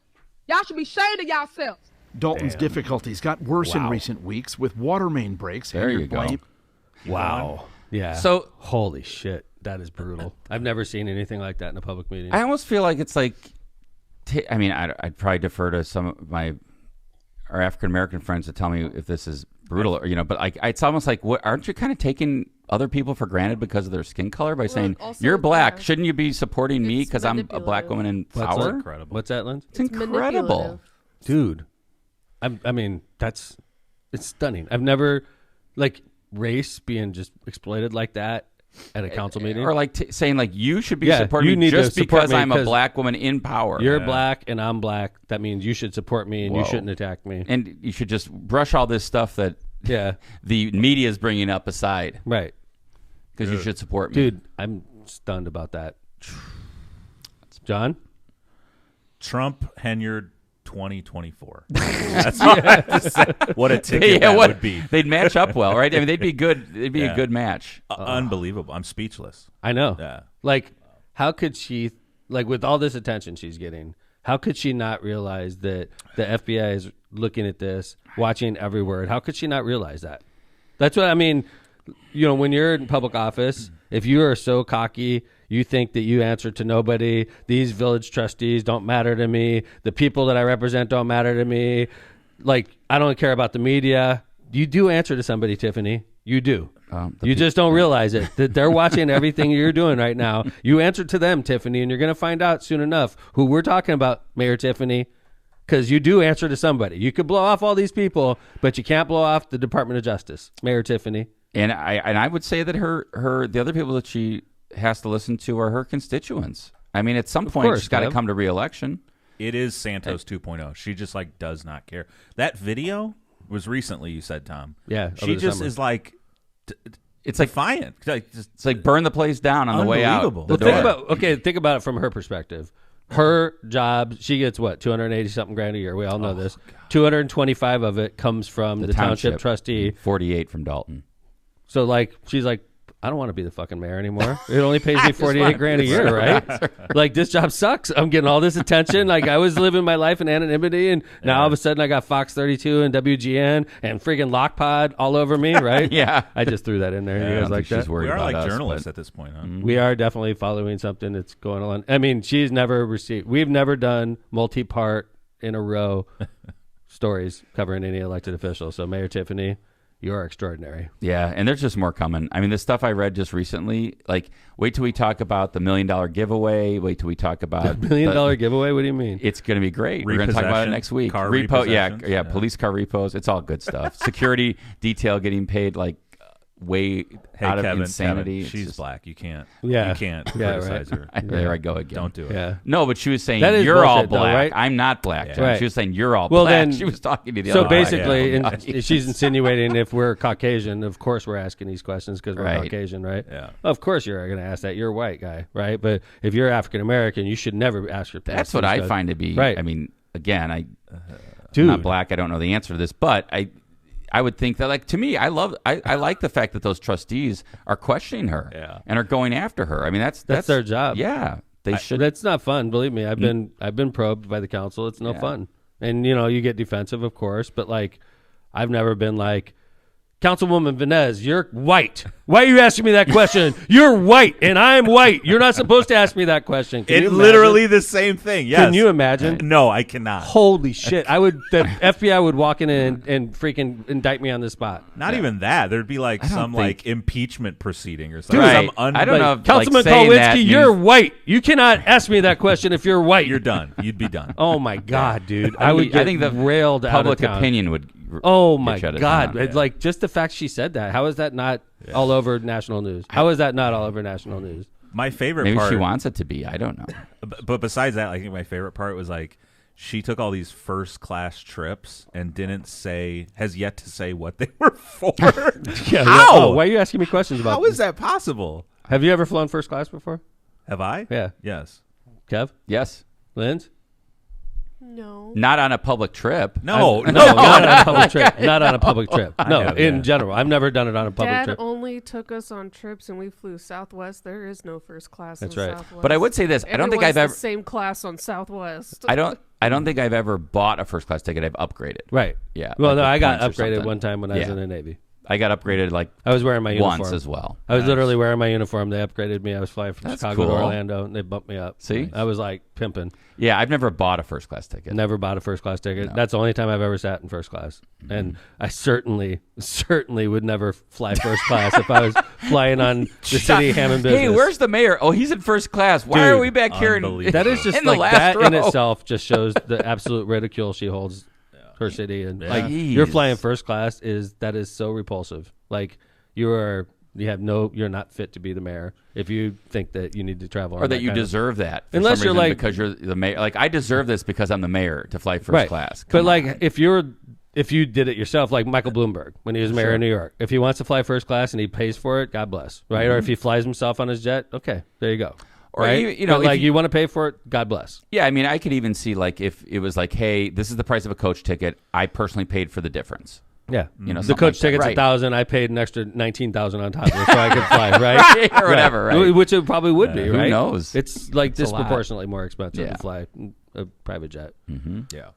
Speaker 12: Y'all should be ashamed of yourselves.
Speaker 11: Dalton's difficulties got worse in recent weeks with water main breaks.
Speaker 2: There you
Speaker 11: Henyard
Speaker 2: go.
Speaker 11: blamed-
Speaker 1: Wow. Yeah.
Speaker 2: So-
Speaker 1: holy shit, that is brutal. I've never seen anything like that in a public meeting.
Speaker 2: I almost feel like it's like, I mean, I'd probably defer to some of our African American friends to tell me if this is brutal, or, but like it's almost like, what, aren't you kind of taking other people for granted because of their skin color by saying
Speaker 3: also,
Speaker 2: you're black?
Speaker 3: yeah.
Speaker 2: Shouldn't you be supporting me
Speaker 3: It's
Speaker 2: because I'm a black
Speaker 3: manipulative.
Speaker 2: woman in
Speaker 1: What's
Speaker 2: power?
Speaker 1: that?
Speaker 4: Incredible.
Speaker 1: What's that, Lynn?
Speaker 2: It's incredible,
Speaker 3: manipulative.
Speaker 1: Dude. I mean, it's stunning. I've never, like, race being just exploited like that at a council meeting.
Speaker 2: or like saying like you should be
Speaker 1: Yeah,
Speaker 2: supporting
Speaker 1: you
Speaker 2: me
Speaker 1: need to
Speaker 2: just
Speaker 1: support
Speaker 2: because
Speaker 1: me
Speaker 2: I'm a
Speaker 1: 'cause
Speaker 2: black woman in power.
Speaker 1: You're black and I'm black. That means you should support me and you
Speaker 2: Whoa.
Speaker 1: shouldn't attack me.
Speaker 2: And you should just brush all this stuff that
Speaker 1: Yeah.
Speaker 2: the media is bringing up aside.
Speaker 1: Right.
Speaker 2: Because you should support me.
Speaker 1: Dude, I'm stunned about that. John?
Speaker 4: Trump Henyard 2024. That's all I have to say. What a ticket that would be.
Speaker 2: They'd match up well, right? I mean, they'd be good. They'd be a good match.
Speaker 4: Unbelievable. I'm speechless.
Speaker 1: I know.
Speaker 4: Yeah.
Speaker 1: Like, how could she, like, with all this attention she's getting, how could she not realize that the FBI is looking at this, watching every word? How could she not realize that? That's what I mean. You know, when you're in public office, if you are so cocky, you think that you answer to nobody. These village trustees don't matter to me. The people that I represent don't matter to me. Like, I don't care about the media. You do answer to somebody, Tiffany. You do. You just don't realize it, that they're watching everything you're doing right now. You answer to them, Tiffany, and you're going to find out soon enough who we're talking about, Mayor Tiffany, because you do answer to somebody. You could blow off all these people, but you can't blow off the Department of Justice, Mayor Tiffany.
Speaker 2: And I would say that the other people that she has to listen to are her constituents. I mean, at some point, she's got to come to re-election.
Speaker 4: It is Santos 2.0. She just like does not care. That video was recently, you said, Tom.
Speaker 1: Yeah.
Speaker 4: She just is like,
Speaker 2: it's like
Speaker 4: defiant.
Speaker 2: It's like burn the place down on the way out.
Speaker 1: Well, think about it from her perspective. Her job, she gets what, 280 something grand a year. We all know this. 225 of it comes from the township trustee.
Speaker 2: 48 from Dolton.
Speaker 1: So, like, she's like, I don't want to be the fucking mayor anymore. It only pays me 48 grand a year, right? Like, this job sucks. I'm getting all this attention. Like, I was living my life in anonymity, and now all of a sudden I got Fox 32 and WGN and friggin' Lockpod all over me, right?
Speaker 2: Yeah.
Speaker 1: I just threw that in there.
Speaker 2: Yeah,
Speaker 1: you guys like that?
Speaker 4: We are like journalists at this point, huh?
Speaker 1: We are definitely following something that's going on. I mean, we've never done multi-part in a row stories covering any elected official. So, Mayor Tiffany, you are extraordinary.
Speaker 2: Yeah, and there's just more coming. I mean, the stuff I read just recently, like, wait till we talk about the $1 million giveaway. Wait till we talk about
Speaker 1: the $1 million giveaway? What do you mean?
Speaker 2: It's going to be great. We're going to talk about it next week.
Speaker 4: Car
Speaker 2: yeah, police car repos. It's all good stuff. Security detail getting paid like way out of insanity.
Speaker 4: Kevin, she's black. You can't.
Speaker 1: Yeah.
Speaker 4: You can't criticize her.
Speaker 2: There I go again.
Speaker 4: Don't do it.
Speaker 1: Yeah.
Speaker 2: No, but she was saying
Speaker 1: That is
Speaker 2: you're all
Speaker 1: bullshit, though,
Speaker 2: black.
Speaker 1: right?
Speaker 2: I'm not black.
Speaker 1: Yeah.
Speaker 2: John.
Speaker 1: Right.
Speaker 2: She was saying you're all
Speaker 1: Well,
Speaker 2: black.
Speaker 1: then,
Speaker 2: She was talking to the
Speaker 1: so
Speaker 2: other
Speaker 1: basically, she's insinuating if we're Caucasian, of course we're asking these questions because we're
Speaker 2: Right.
Speaker 1: Caucasian, right?
Speaker 4: Yeah.
Speaker 1: Of course you're going to ask that. You're a white guy, right? But if you're African American, you should never ask your.
Speaker 2: That's what I find to be.
Speaker 1: Right.
Speaker 2: I mean, again, I'm
Speaker 1: Dude.
Speaker 2: not black. I don't know the answer to this, but I would think that, like, to me, I like the fact that those trustees are questioning her and are going after her. I mean, that's
Speaker 1: their job.
Speaker 2: Yeah, they should.
Speaker 1: That's not fun. Believe me, I've been probed by the council. It's no fun, and you get defensive, of course. But like, I've never been like, Councilwoman Vanez, you're white. Why are you asking me that question? You're white, and I'm white. You're not supposed to ask me that question. Can you
Speaker 4: It's
Speaker 1: imagine?
Speaker 4: literally the same thing. Yes.
Speaker 1: Can you imagine?
Speaker 4: No, I cannot.
Speaker 1: Holy shit! The FBI would walk in and freaking indict me on the spot.
Speaker 4: Not even that. There'd be like some like impeachment proceeding or something.
Speaker 2: Right.
Speaker 4: Some
Speaker 2: I don't know. If,
Speaker 1: Councilman
Speaker 2: like, saying that
Speaker 1: Kowalski,
Speaker 2: means-
Speaker 1: you're white. You cannot ask me that question if you're white.
Speaker 4: You're done. You'd be done.
Speaker 1: Oh my god, dude! I would get
Speaker 2: I think the
Speaker 1: railed out
Speaker 2: public
Speaker 1: of town.
Speaker 2: opinion would.
Speaker 1: Oh my
Speaker 2: get shut it
Speaker 1: god!
Speaker 2: down.
Speaker 1: It's like just the fact she said that. How is that not all over national news? How is that not all over national news?
Speaker 4: My favorite
Speaker 2: Maybe
Speaker 4: part.
Speaker 2: she wants it to be. I don't know.
Speaker 4: But besides that, I think my favorite part was like she took all these first class trips and has yet to say what they were for. How?
Speaker 1: Why are you asking me questions about
Speaker 4: How
Speaker 1: this?
Speaker 4: is that possible?
Speaker 1: Have you ever flown first class before?
Speaker 4: Have I?
Speaker 1: Yeah.
Speaker 4: Yes.
Speaker 1: Kev?
Speaker 2: Yes.
Speaker 1: Linz?
Speaker 3: No.
Speaker 2: Not on a public trip.
Speaker 4: No,
Speaker 1: not on a public trip. Not on a public trip. No,
Speaker 4: have,
Speaker 1: in
Speaker 4: yeah.
Speaker 1: general. I've never done it on a public
Speaker 3: Dad
Speaker 1: trip.
Speaker 3: only took us on trips and we flew Southwest. There is no first class
Speaker 1: That's
Speaker 3: on
Speaker 1: right.
Speaker 3: Southwest.
Speaker 2: But I would say this. I don't think I've ever.
Speaker 3: the same class on Southwest.
Speaker 2: I don't think I've ever bought a first class ticket. I've upgraded.
Speaker 1: Right.
Speaker 2: Yeah.
Speaker 1: Well,
Speaker 2: like
Speaker 1: no,
Speaker 2: with
Speaker 1: I got
Speaker 2: points or
Speaker 1: upgraded
Speaker 2: something.
Speaker 1: one time when I was
Speaker 2: Yeah.
Speaker 1: in the Navy.
Speaker 2: I got upgraded like
Speaker 1: I was wearing my uniform
Speaker 2: once as well.
Speaker 1: I was literally wearing my uniform. They upgraded me. I was flying from
Speaker 2: That's
Speaker 1: Chicago
Speaker 2: cool.
Speaker 1: to Orlando, and they bumped me up.
Speaker 2: See?
Speaker 1: I was like pimping.
Speaker 2: Yeah, I've never bought a first class ticket.
Speaker 1: Never bought a first class ticket.
Speaker 2: No.
Speaker 1: That's the only time I've ever sat in first class.
Speaker 2: Mm-hmm.
Speaker 1: And I certainly would never fly first class if I was flying on the city Hammond business.
Speaker 2: Hey, where's the mayor? Oh, he's in first class. Why are
Speaker 1: Dude,
Speaker 2: we back here?
Speaker 1: That is just
Speaker 2: in the
Speaker 1: like
Speaker 2: last
Speaker 1: that in
Speaker 2: row.
Speaker 1: itself just shows the absolute ridicule she holds her city. And like
Speaker 2: Jeez.
Speaker 1: you're flying first class is so repulsive. Like you're not fit to be the mayor if you think that you need to travel
Speaker 2: Or
Speaker 1: on
Speaker 2: that you
Speaker 1: kind of-
Speaker 2: deserve that. For
Speaker 1: Unless
Speaker 2: some
Speaker 1: you're
Speaker 2: reason
Speaker 1: like
Speaker 2: because you're the mayor. Like I deserve this because I'm the mayor to fly first
Speaker 1: right.
Speaker 2: class.
Speaker 1: But
Speaker 2: Come
Speaker 1: like
Speaker 2: on.
Speaker 1: if you're if you did it yourself, like Michael Bloomberg when he was mayor of New York, if he wants to fly first class and he pays for it, God bless, right? Or if he flies himself on his jet, okay, there you go.
Speaker 2: Or
Speaker 1: right?
Speaker 2: you know,
Speaker 1: but like you want to pay for it, God bless.
Speaker 2: Yeah, I mean, I could even see like if it was like, hey, this is the price of a coach ticket. I personally paid for the difference.
Speaker 1: Yeah,
Speaker 2: you know,
Speaker 1: the coach
Speaker 2: like
Speaker 1: ticket's
Speaker 2: right.
Speaker 1: $1,000. I paid an extra $19,000 on top of it so I could fly, right?
Speaker 2: Or whatever, right?
Speaker 1: Which it probably would be, right?
Speaker 2: Who knows?
Speaker 1: It's like
Speaker 2: It's
Speaker 1: disproportionately more expensive to fly a private jet.
Speaker 2: Mm-hmm.
Speaker 4: Yeah.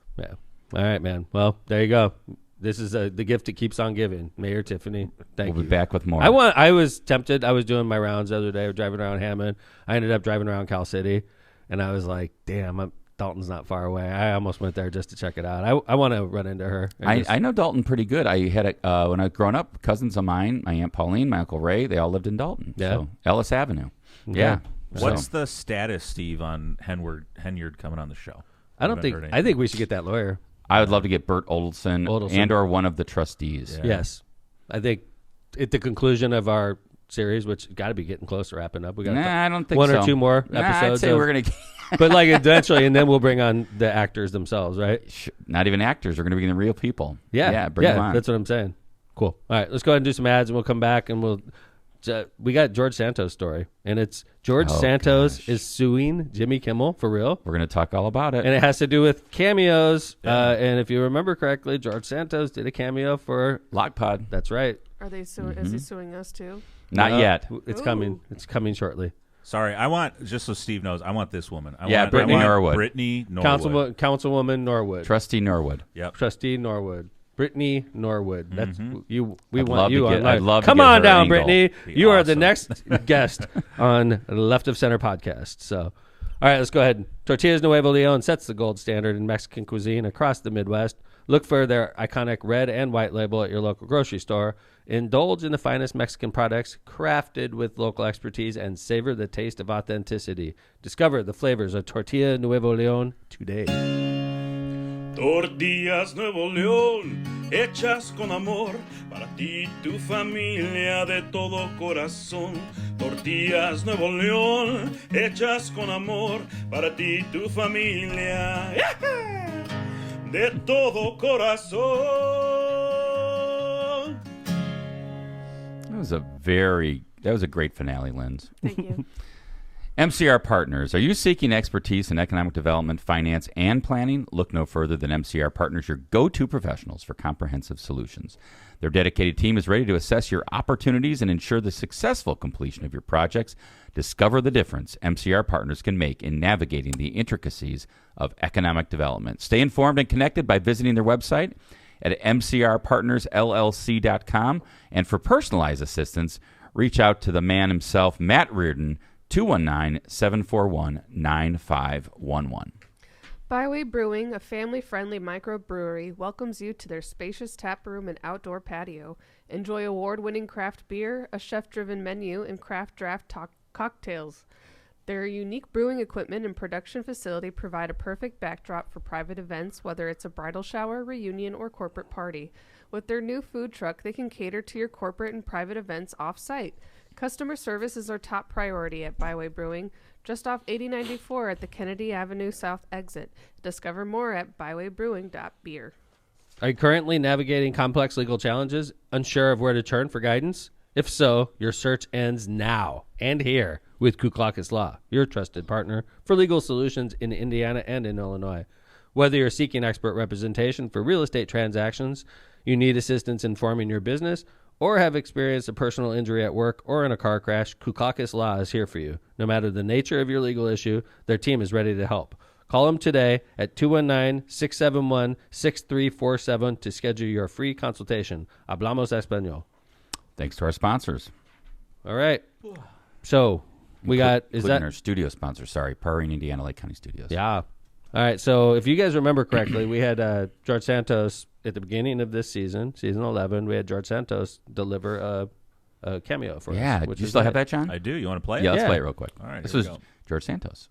Speaker 1: All right, man. Well, there you go. This is the gift that keeps on giving. Mayor Tiffany, thank you.
Speaker 2: We'll be back with more.
Speaker 1: I was tempted. I was doing my rounds the other day, driving around Hammond. I ended up driving around Cal City, and I was like, damn, Dolton's not far away. I almost went there just to check it out. I want to run into her.
Speaker 2: I know Dolton pretty good. I had when I was growing up, cousins of mine, my Aunt Pauline, my Uncle Ray, they all lived in Dolton.
Speaker 1: Yeah.
Speaker 2: So, Ellis Avenue.
Speaker 1: Okay.
Speaker 2: Yeah.
Speaker 4: What's the status, Steve, on Henyard coming on the show?
Speaker 1: I think we should get that lawyer.
Speaker 2: I would love to get Bert Odelson and or one of the trustees.
Speaker 1: Yeah. Yes. I think at the conclusion of our series, which got to be getting close to wrapping up. We got
Speaker 2: I don't think
Speaker 1: one
Speaker 2: so.
Speaker 1: or two more episodes.
Speaker 2: I'd say we're going to
Speaker 1: but like eventually, and then we'll bring on the actors themselves, right?
Speaker 2: Not even actors. We're going to be the real people.
Speaker 1: Yeah.
Speaker 2: Bring them on.
Speaker 1: That's what I'm saying. Cool. All right, let's go ahead and do some ads, and we'll come back, and we got George Santos' story, and it's George Santos is suing Jimmy Kimmel for real.
Speaker 2: We're going to talk all about it.
Speaker 1: And it has to do with cameos. And if you remember correctly, George Santos did a cameo for
Speaker 2: Lockpod.
Speaker 1: That's right.
Speaker 3: Are they suing? Is he suing us too?
Speaker 2: Not yet.
Speaker 1: It's coming. It's coming shortly.
Speaker 4: Sorry, I want, just so Steve knows, I want this woman.
Speaker 2: Brittany Norwood.
Speaker 4: Brittany Norwood.
Speaker 1: Councilwoman Norwood.
Speaker 2: Trustee Norwood.
Speaker 4: Yep.
Speaker 1: Trustee Norwood. Brittany Norwood. That's you. We
Speaker 2: I'd
Speaker 1: want
Speaker 2: love
Speaker 1: you
Speaker 2: to
Speaker 1: on.
Speaker 2: get- I'd love to
Speaker 1: Come
Speaker 2: get
Speaker 1: on
Speaker 2: her
Speaker 1: down,
Speaker 2: angle.
Speaker 1: Brittany.
Speaker 4: Be
Speaker 1: You are the
Speaker 4: awesome.
Speaker 1: next guest on the Left of Center podcast. So, all right, let's go ahead. Tortillas Nuevo Leon sets the gold standard in Mexican cuisine across the Midwest. Look for their iconic red and white label at your local grocery store. Indulge in the finest Mexican products crafted with local expertise and savor the taste of authenticity. Discover the flavors of Tortilla Nuevo Leon today.
Speaker 15: Tortillas Nuevo León, hechas con amor, para ti y tu familia de todo corazón. Tortillas Nuevo León, hechas con amor, para ti y tu familia de todo corazón.
Speaker 2: That was a great finale, Linz.
Speaker 3: Thank you.
Speaker 2: MCR Partners. Are you seeking expertise in economic development, finance, and planning? Look no further than MCR Partners, your go-to professionals for comprehensive solutions. Their dedicated team is ready to assess your opportunities and ensure the successful completion of your projects. Discover the difference MCR Partners can make in navigating the intricacies of economic development. Stay informed and connected by visiting their website at mcrpartnersllc.com. And for personalized assistance, reach out to the man himself, Matt Reardon, 219-741-9511.
Speaker 3: Byway Brewing, a family-friendly microbrewery, welcomes you to their spacious tap room and outdoor patio. Enjoy award-winning craft beer, a chef-driven menu, and craft draft cocktails. Their unique brewing equipment and production facility provide a perfect backdrop for private events, whether it's a bridal shower, reunion, or corporate party. With their new food truck, they can cater to your corporate and private events off-site. Customer service is our top priority at Byway Brewing, just off 8094 at the Kennedy Avenue South exit. Discover more at bywaybrewing.beer.
Speaker 1: Are you currently navigating complex legal challenges, unsure of where to turn for guidance? If so, your search ends now and here with Kuklakis Law, your trusted partner for legal solutions in Indiana and in Illinois. Whether you're seeking expert representation for real estate transactions, you need assistance in forming your business, or have experienced a personal injury at work or in a car crash, Kuklakis Law is here for you. No matter the nature of your legal issue, their team is ready to help. Call them today at 219-671-6347 to schedule your free consultation. Hablamos Español.
Speaker 2: Thanks to our sponsors.
Speaker 1: All right. So we got, is that
Speaker 2: our studio sponsor? Sorry, Prairie, Indiana, Lake County Studios.
Speaker 1: Yeah. All right. So if you guys remember correctly, we had George Santos at the beginning of this season, season 11. We had George Santos deliver a cameo for us.
Speaker 2: Yeah. Do you still have that, John?
Speaker 4: I do. You want to play it?
Speaker 2: Yeah, let's play it real quick.
Speaker 4: All right.
Speaker 2: This was George Santos.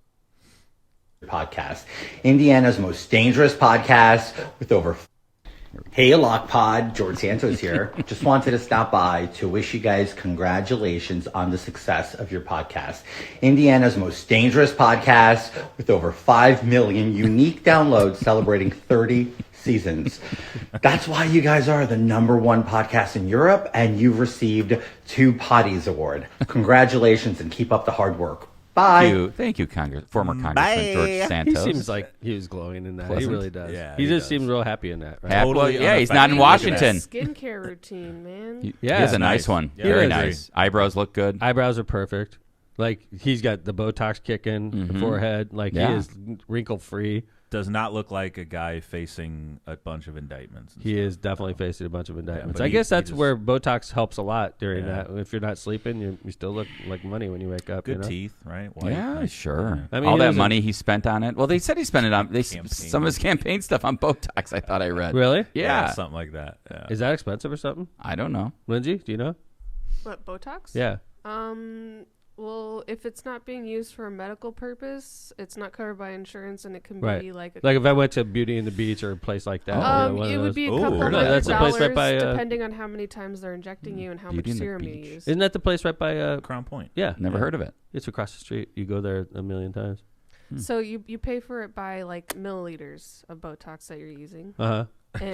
Speaker 16: Podcast, Indiana's most dangerous podcast with over. Hey, Lock Pod, George Santos here. Just wanted to stop by to wish you guys congratulations on the success of your podcast. Indiana's most dangerous podcast with over 5 million unique downloads celebrating 30 seasons. That's why you guys are the #1 podcast in Europe, and you've received 2 Potties Award. Congratulations and keep up the hard work. Bye.
Speaker 2: Thank you, former Congressman George Santos.
Speaker 1: He seems like he was glowing in that.
Speaker 2: Pleasant.
Speaker 1: He really does.
Speaker 4: Yeah,
Speaker 1: he just
Speaker 4: does.
Speaker 1: seems real happy in that. Right?
Speaker 2: Totally he's not in Washington.
Speaker 3: Skincare routine, man.
Speaker 2: He has a nice one.
Speaker 1: Yeah,
Speaker 2: Very
Speaker 1: he
Speaker 2: nice. Eyebrows look good.
Speaker 1: Eyebrows are perfect. Like he's got the Botox kicking, the forehead. Like he is wrinkle free.
Speaker 4: Does not look like a guy facing a bunch of indictments.
Speaker 1: He is definitely facing a bunch of indictments.
Speaker 4: but
Speaker 1: I guess that's
Speaker 4: just-
Speaker 1: where Botox helps a lot during
Speaker 4: Yeah.
Speaker 1: that. If you're not sleeping, you still look like money when you wake up.
Speaker 4: Good
Speaker 1: you know?
Speaker 4: teeth, right? White,
Speaker 2: Yeah,
Speaker 4: nice.
Speaker 2: sure.
Speaker 4: Yeah.
Speaker 1: I mean,
Speaker 2: all
Speaker 1: he
Speaker 2: that
Speaker 1: was
Speaker 2: money he spent on it. Well, they said he spent it on
Speaker 4: Campaign.
Speaker 2: some of his campaign stuff on Botox. I thought I read.
Speaker 1: Really?
Speaker 2: Yeah.
Speaker 4: Something like that. Yeah.
Speaker 1: Is that expensive or something?
Speaker 2: I don't know.
Speaker 1: Lindsay, do you know?
Speaker 3: What, Botox?
Speaker 1: Yeah.
Speaker 3: Well, if it's not being used for a medical purpose, it's not covered by insurance, and it can
Speaker 1: Right.
Speaker 3: be like
Speaker 1: if I went to Beauty and the Beach or a place like that. one
Speaker 3: it
Speaker 1: of
Speaker 3: would
Speaker 1: those.
Speaker 3: be a couple
Speaker 1: No,
Speaker 3: $100
Speaker 1: that's the place right by.
Speaker 3: depending on how many times they're injecting you and how much
Speaker 2: Beauty and the
Speaker 3: serum you
Speaker 2: Beach.
Speaker 3: use.
Speaker 1: Isn't that the place right by
Speaker 4: Crown Point?
Speaker 1: Yeah.
Speaker 2: Never heard of it.
Speaker 1: It's across the street. You go there a million times.
Speaker 3: So you pay for it by like milliliters of Botox that you're using.
Speaker 1: So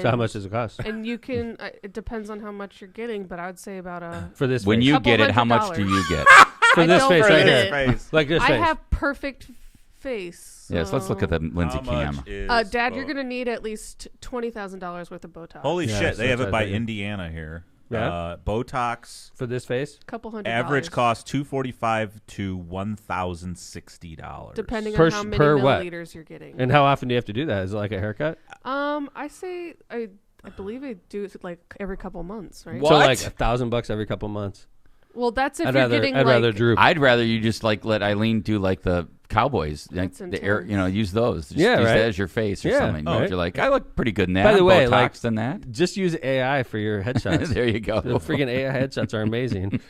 Speaker 1: how much does it cost?
Speaker 3: And you can. It depends on how much you're getting, but I would say about a.
Speaker 1: For this
Speaker 2: When
Speaker 1: face.
Speaker 2: you get it, how much
Speaker 3: $200.
Speaker 2: do you get?
Speaker 1: For this
Speaker 3: don't
Speaker 1: face right
Speaker 3: get
Speaker 1: here.
Speaker 3: it.
Speaker 1: Like this
Speaker 3: I
Speaker 1: face.
Speaker 3: have perfect face.
Speaker 2: Yes, let's look at the Lindsay cam.
Speaker 3: Dad, you're gonna need at least $20,000 worth of Botox.
Speaker 4: Holy
Speaker 1: Yeah,
Speaker 4: shit!
Speaker 1: so
Speaker 4: They have
Speaker 1: that's
Speaker 4: it
Speaker 1: what I
Speaker 4: by
Speaker 1: figured.
Speaker 4: Indiana here.
Speaker 1: Yeah?
Speaker 4: Botox
Speaker 1: For this face?
Speaker 3: Couple $100.
Speaker 4: average cost $245 to $1,060.
Speaker 3: Depending
Speaker 1: Per
Speaker 3: on how many
Speaker 1: per what?
Speaker 3: milliliters you're getting.
Speaker 1: And how often do you have to do that? Is it like a haircut?
Speaker 3: I say I believe I do it like every couple months, right?
Speaker 1: So like $1,000 every couple months.
Speaker 3: Well, that's if
Speaker 1: I'd
Speaker 3: you're
Speaker 1: rather
Speaker 3: getting
Speaker 1: I'd
Speaker 3: like
Speaker 1: rather droop.
Speaker 2: I'd rather you just like let Eileen do like the Cowboys, like
Speaker 3: That's
Speaker 2: the air,
Speaker 3: intense.
Speaker 2: use those. Just
Speaker 1: Yeah,
Speaker 2: use
Speaker 1: right.
Speaker 2: that as your face or
Speaker 1: Yeah.
Speaker 2: something.
Speaker 1: Oh.
Speaker 2: You're like, I look pretty good in that.
Speaker 1: By the
Speaker 2: I'm
Speaker 1: way,
Speaker 2: Botoxed
Speaker 1: like
Speaker 2: in that.
Speaker 1: just use AI for your headshots.
Speaker 2: There you go.
Speaker 1: The freaking AI headshots are amazing.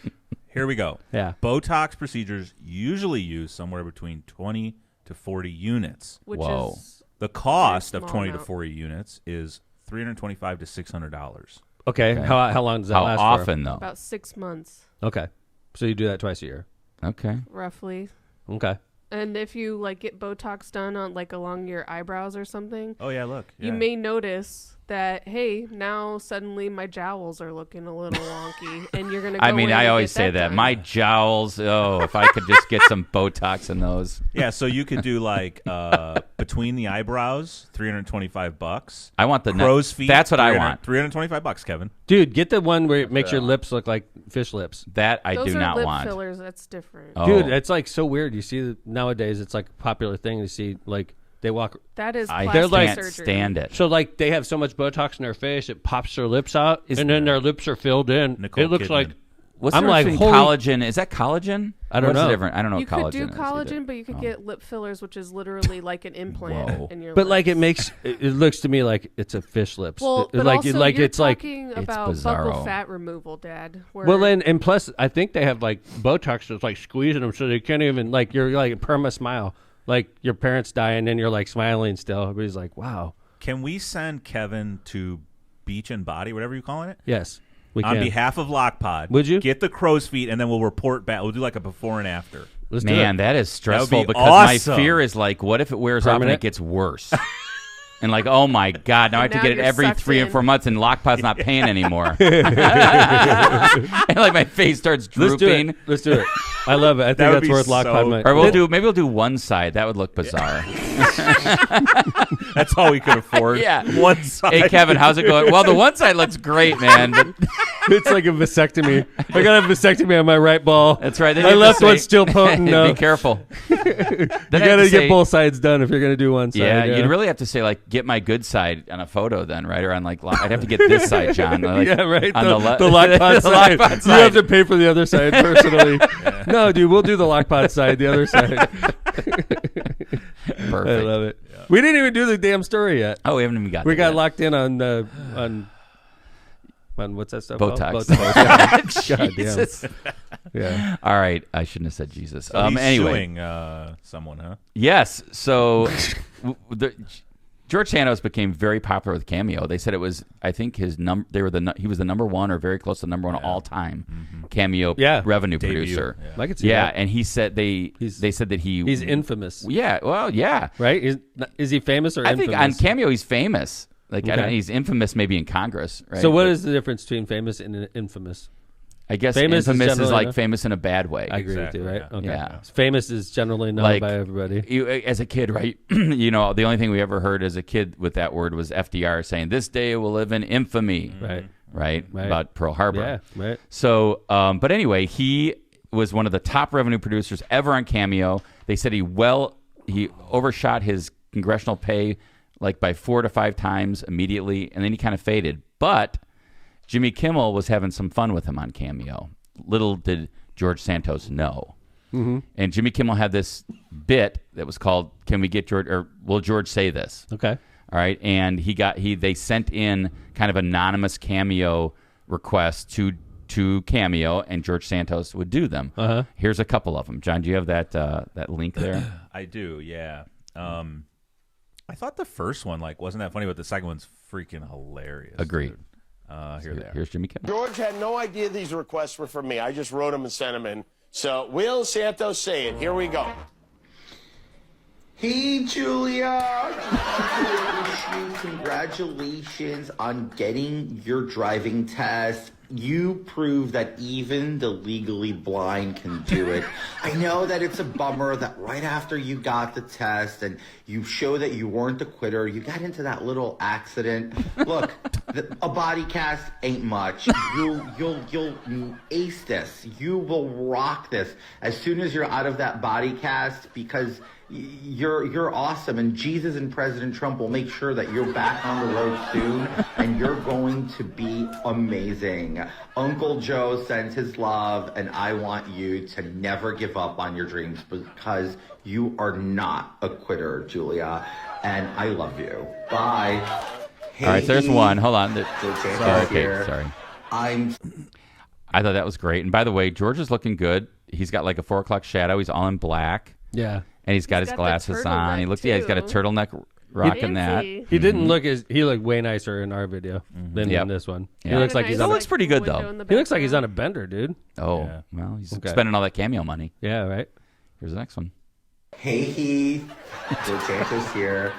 Speaker 4: Here we go.
Speaker 1: Yeah.
Speaker 4: Botox procedures usually use somewhere between 20 to 40 units.
Speaker 3: which
Speaker 2: Whoa.
Speaker 3: is
Speaker 4: The cost of
Speaker 3: small
Speaker 4: 20 to
Speaker 3: amount.
Speaker 4: 40 units is $325 to $600.
Speaker 1: Okay.
Speaker 2: Okay.
Speaker 1: How long does that
Speaker 2: How
Speaker 1: last
Speaker 2: often though?
Speaker 3: about 6 months,
Speaker 1: for? Okay. So you do that twice a year.
Speaker 2: Okay.
Speaker 3: roughly.
Speaker 1: Okay.
Speaker 3: And if you like get Botox done on like along your eyebrows or something,
Speaker 4: Oh yeah, look.
Speaker 3: you may notice that hey, now suddenly my jowls are looking a little wonky, and you're gonna. Go
Speaker 2: I mean,
Speaker 3: in
Speaker 2: I
Speaker 3: and
Speaker 2: always
Speaker 3: get
Speaker 2: say that.
Speaker 3: done.
Speaker 2: My jowls. Oh, if I could just get some Botox in those.
Speaker 4: Yeah, so you could do like between the eyebrows, $325.
Speaker 2: I want the
Speaker 4: Crow's feet.
Speaker 2: That's what I want.
Speaker 4: $325, Kevin.
Speaker 1: Dude, get the one where it makes your lips look like fish lips.
Speaker 2: That I
Speaker 3: Those
Speaker 2: do
Speaker 3: are
Speaker 2: not
Speaker 3: lip
Speaker 2: want.
Speaker 3: fillers. That's different.
Speaker 2: Oh.
Speaker 1: Dude, it's like so weird. You see nowadays it's like a popular thing to see like they walk
Speaker 3: That is
Speaker 2: I
Speaker 3: plastic
Speaker 1: like-
Speaker 2: can't
Speaker 3: surgery.
Speaker 2: stand it.
Speaker 1: so like they have so much Botox in their face it pops their lips out
Speaker 2: Is-
Speaker 1: and then their lips are filled in.
Speaker 4: Nicole
Speaker 1: it looks
Speaker 4: Kidman.
Speaker 1: like
Speaker 2: What's
Speaker 1: I'm
Speaker 2: the
Speaker 1: like,
Speaker 2: difference between
Speaker 1: holy-
Speaker 2: collagen? Is that collagen?
Speaker 1: I don't
Speaker 2: What's
Speaker 1: know.
Speaker 2: The difference? I don't know
Speaker 3: You
Speaker 2: what collagen
Speaker 3: could do
Speaker 2: is either.
Speaker 3: collagen, but you could get lip fillers, which is literally like an implant
Speaker 2: Whoa.
Speaker 3: in your
Speaker 1: but
Speaker 3: lips.
Speaker 1: like it makes it looks to me like it's a fish lips.
Speaker 3: Well,
Speaker 1: It-
Speaker 3: but
Speaker 1: like
Speaker 3: also
Speaker 1: like
Speaker 3: you're
Speaker 1: it's like
Speaker 3: talking
Speaker 2: It's
Speaker 3: about
Speaker 2: bizarro.
Speaker 3: buccal fat removal, Dad. Where
Speaker 1: well and plus I think they have like Botox that's like squeezing them so they can't even like you're like perma smile. Like your parents die and then you're like smiling still. Everybody's like, wow.
Speaker 4: Can we send Kevin to Beach and Body, whatever you're calling it?
Speaker 1: Yes. We
Speaker 4: On
Speaker 1: can.
Speaker 4: behalf of Lockpod.
Speaker 1: Would you?
Speaker 4: Get the crow's feet and then we'll report back. We'll do like a before and after.
Speaker 1: Let's do
Speaker 2: Man,
Speaker 1: it.
Speaker 2: that is stressful
Speaker 4: be
Speaker 2: because
Speaker 4: awesome.
Speaker 2: my fear is like, what if it wears off and
Speaker 1: Permanent?
Speaker 2: it gets worse? And like, oh my God, now I have to
Speaker 3: Now
Speaker 2: get it
Speaker 3: you're
Speaker 2: every
Speaker 3: sucked
Speaker 2: 3 or
Speaker 3: in.
Speaker 2: 4 months and Lockpod's not paying anymore. And like my face starts
Speaker 1: Let's do
Speaker 2: drooping.
Speaker 1: it. Let's do it. I love it. I think
Speaker 4: That would
Speaker 1: that's
Speaker 4: be
Speaker 1: worth
Speaker 4: so
Speaker 1: Lockpod money.
Speaker 2: Or maybe we'll do one side. That would look bizarre.
Speaker 4: That's all we could afford.
Speaker 2: Yeah.
Speaker 4: One side.
Speaker 2: Hey Kevin, how's it going? Well, the one side looks great, man. But
Speaker 1: It's like a vasectomy. I got a vasectomy on my right ball.
Speaker 2: that's right. Then
Speaker 1: My
Speaker 2: you have
Speaker 1: left
Speaker 2: to
Speaker 1: one's
Speaker 2: say-
Speaker 1: still potent. No.
Speaker 2: Be careful.
Speaker 1: You got to get both sides done if you're going to do one side.
Speaker 2: Yeah, you'd really have to say like, get my good side on a photo then, right? Or on like, I'd have to get this side, John. Like,
Speaker 1: yeah, right.
Speaker 2: On
Speaker 1: The
Speaker 2: the
Speaker 1: Lockpod
Speaker 2: the
Speaker 1: side.
Speaker 2: Lockpod
Speaker 1: You
Speaker 2: side.
Speaker 1: have to pay for the other side personally. No, dude, we'll do the Lockpod side, the other side.
Speaker 2: Perfect.
Speaker 1: I love it. Yeah. We didn't even do the damn story yet.
Speaker 2: Oh, we haven't even got
Speaker 1: We
Speaker 2: there
Speaker 1: got
Speaker 2: yet.
Speaker 1: locked in on what's that stuff
Speaker 2: Botox.
Speaker 1: called? Botox. God damn.
Speaker 2: Jesus.
Speaker 1: Yeah.
Speaker 2: All right. I shouldn't have said Jesus.
Speaker 4: So he's
Speaker 2: Anyway.
Speaker 4: suing someone, huh?
Speaker 2: Yes. So George Santos became very popular with Cameo. They said it was, I think he was the number one or very close to number one all time Cameo revenue producer.
Speaker 1: I could see that.
Speaker 2: And he said they said that
Speaker 1: he's infamous.
Speaker 2: Yeah, well, yeah.
Speaker 1: Right? Is he famous or infamous?
Speaker 2: I think on Cameo he's famous. Like I don't know, he's infamous maybe in Congress, right?
Speaker 1: So what is the difference between famous and infamous?
Speaker 2: I guess infamous is like famous in a bad way.
Speaker 1: I agree with you, right?
Speaker 2: Yeah.
Speaker 1: Okay.
Speaker 2: Yeah.
Speaker 1: Famous is generally known by everybody.
Speaker 2: You, as a kid, right? You know, the only thing we ever heard as a kid with that word was FDR saying, "This day will live in infamy." Right. About Pearl Harbor.
Speaker 1: Yeah, right.
Speaker 2: So, but anyway, he was one of the top revenue producers ever on Cameo. They said he overshot his congressional pay like by 4 to 5 times immediately, and then he kind of faded. But Jimmy Kimmel was having some fun with him on Cameo. Little did George Santos know.
Speaker 1: Mm-hmm.
Speaker 2: And Jimmy Kimmel had this bit that was called "Can we get George?" or "Will George say this?"
Speaker 1: Okay.
Speaker 2: All right. And they sent in kind of anonymous Cameo requests to Cameo, and George Santos would do them.
Speaker 1: Uh-huh.
Speaker 2: Here's a couple of them. John, do you have that link there?
Speaker 4: I do. Yeah. I thought the first one wasn't that funny, but the second one's freaking hilarious.
Speaker 2: Agreed.
Speaker 4: Dude. There.
Speaker 2: Here's Jimmy Kimmel.
Speaker 17: George had no idea these requests were from me. I just wrote them and sent them in. So, will Santos say it? Here we go.
Speaker 16: Hey, Julia. Congratulations on getting your driving test. You prove that even the legally blind can do it. I know that it's a bummer that right after you got the test and you show that you weren't a quitter, you got into that little accident. Look, a body cast ain't much. You'll ace this. You will rock this as soon as you're out of that body cast, because you're awesome, and Jesus and President Trump will make sure that you're back on the road soon, and you're going to be amazing. Uncle Joe sends his love, and I want you to never give up on your dreams, because you are not a quitter, Julia, and I love you. Bye. Hey,
Speaker 2: all right, there's one. Hold on.
Speaker 16: Sorry.
Speaker 2: I thought that was great. And by the way, George is looking good. He's got like a 4 o'clock shadow. He's all in black.
Speaker 1: Yeah.
Speaker 2: And he's got his glasses on. He looks, he's got a turtleneck rocking that.
Speaker 1: He didn't look he looked way nicer in our video than in this one.
Speaker 2: Yeah.
Speaker 1: He looks like
Speaker 2: he looks pretty good though.
Speaker 1: He looks like he's on a bender, dude.
Speaker 2: Oh, well, he's spending all that Cameo money.
Speaker 1: Yeah, right.
Speaker 2: Here's the next one.
Speaker 16: Hey, Heath. George Santos here.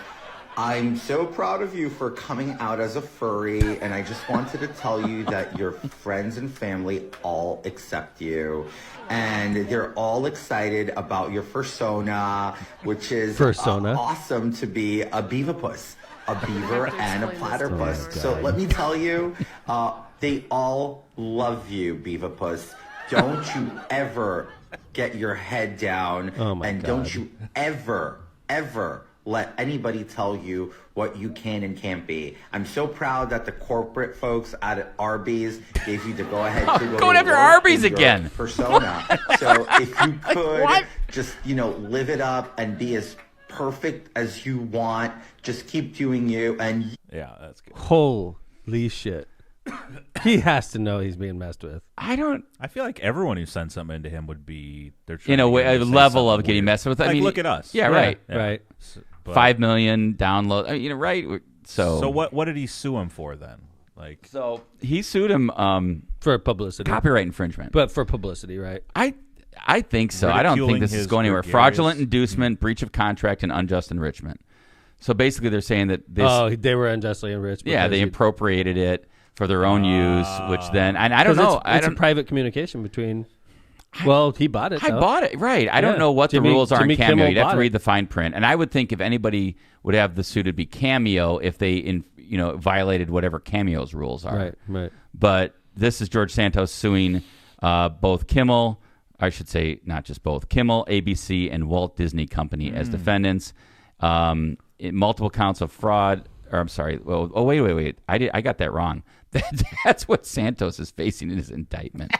Speaker 16: I'm so proud of you for coming out as a furry, and I just wanted to tell you that your friends and family all accept you, and they're all excited about your fursona, which is awesome to be a beaverpuss, a beaver and a platypus. So let me tell you, they all love you, beaverpuss. Don't you ever get your head down, and don't you ever let anybody tell you what you can and can't be. I'm so proud that the corporate folks at Arby's gave you the go-ahead to
Speaker 2: going after Arby's again.
Speaker 16: Persona. So if you could just, live it up and be as perfect as you want, just keep doing you. And
Speaker 4: yeah, that's good.
Speaker 1: Holy shit. He has to know he's being messed with.
Speaker 4: I feel like everyone who sends something into him would be
Speaker 2: in a way, a level of getting messed with. I mean,
Speaker 4: look at us.
Speaker 2: Yeah, right.
Speaker 1: Right.
Speaker 2: 5 million downloads. right. So
Speaker 4: what did he sue him for then?
Speaker 2: So he sued him
Speaker 1: for publicity,
Speaker 2: copyright infringement,
Speaker 1: but for publicity, right?
Speaker 2: I think so. I don't think this is going anywhere. Fraudulent inducement, breach of contract, and unjust enrichment. So basically, they're saying that
Speaker 1: they were unjustly enriched.
Speaker 2: Yeah, they appropriated it for their own use, which then I don't know.
Speaker 1: It's a private communication between. Well, he bought it.
Speaker 2: I bought it, right? I don't know what the rules are in Cameo. You'd have to read the fine print, and I would think if anybody would have the suit, it'd be Cameo if they, violated whatever Cameo's rules are.
Speaker 1: Right.
Speaker 2: But this is George Santos suing both Kimmel. I should say not just both Kimmel, ABC, and Walt Disney Company as defendants. Multiple counts of fraud. Or I'm sorry. Oh, wait. I got that wrong. That's what Santos is facing in his indictment.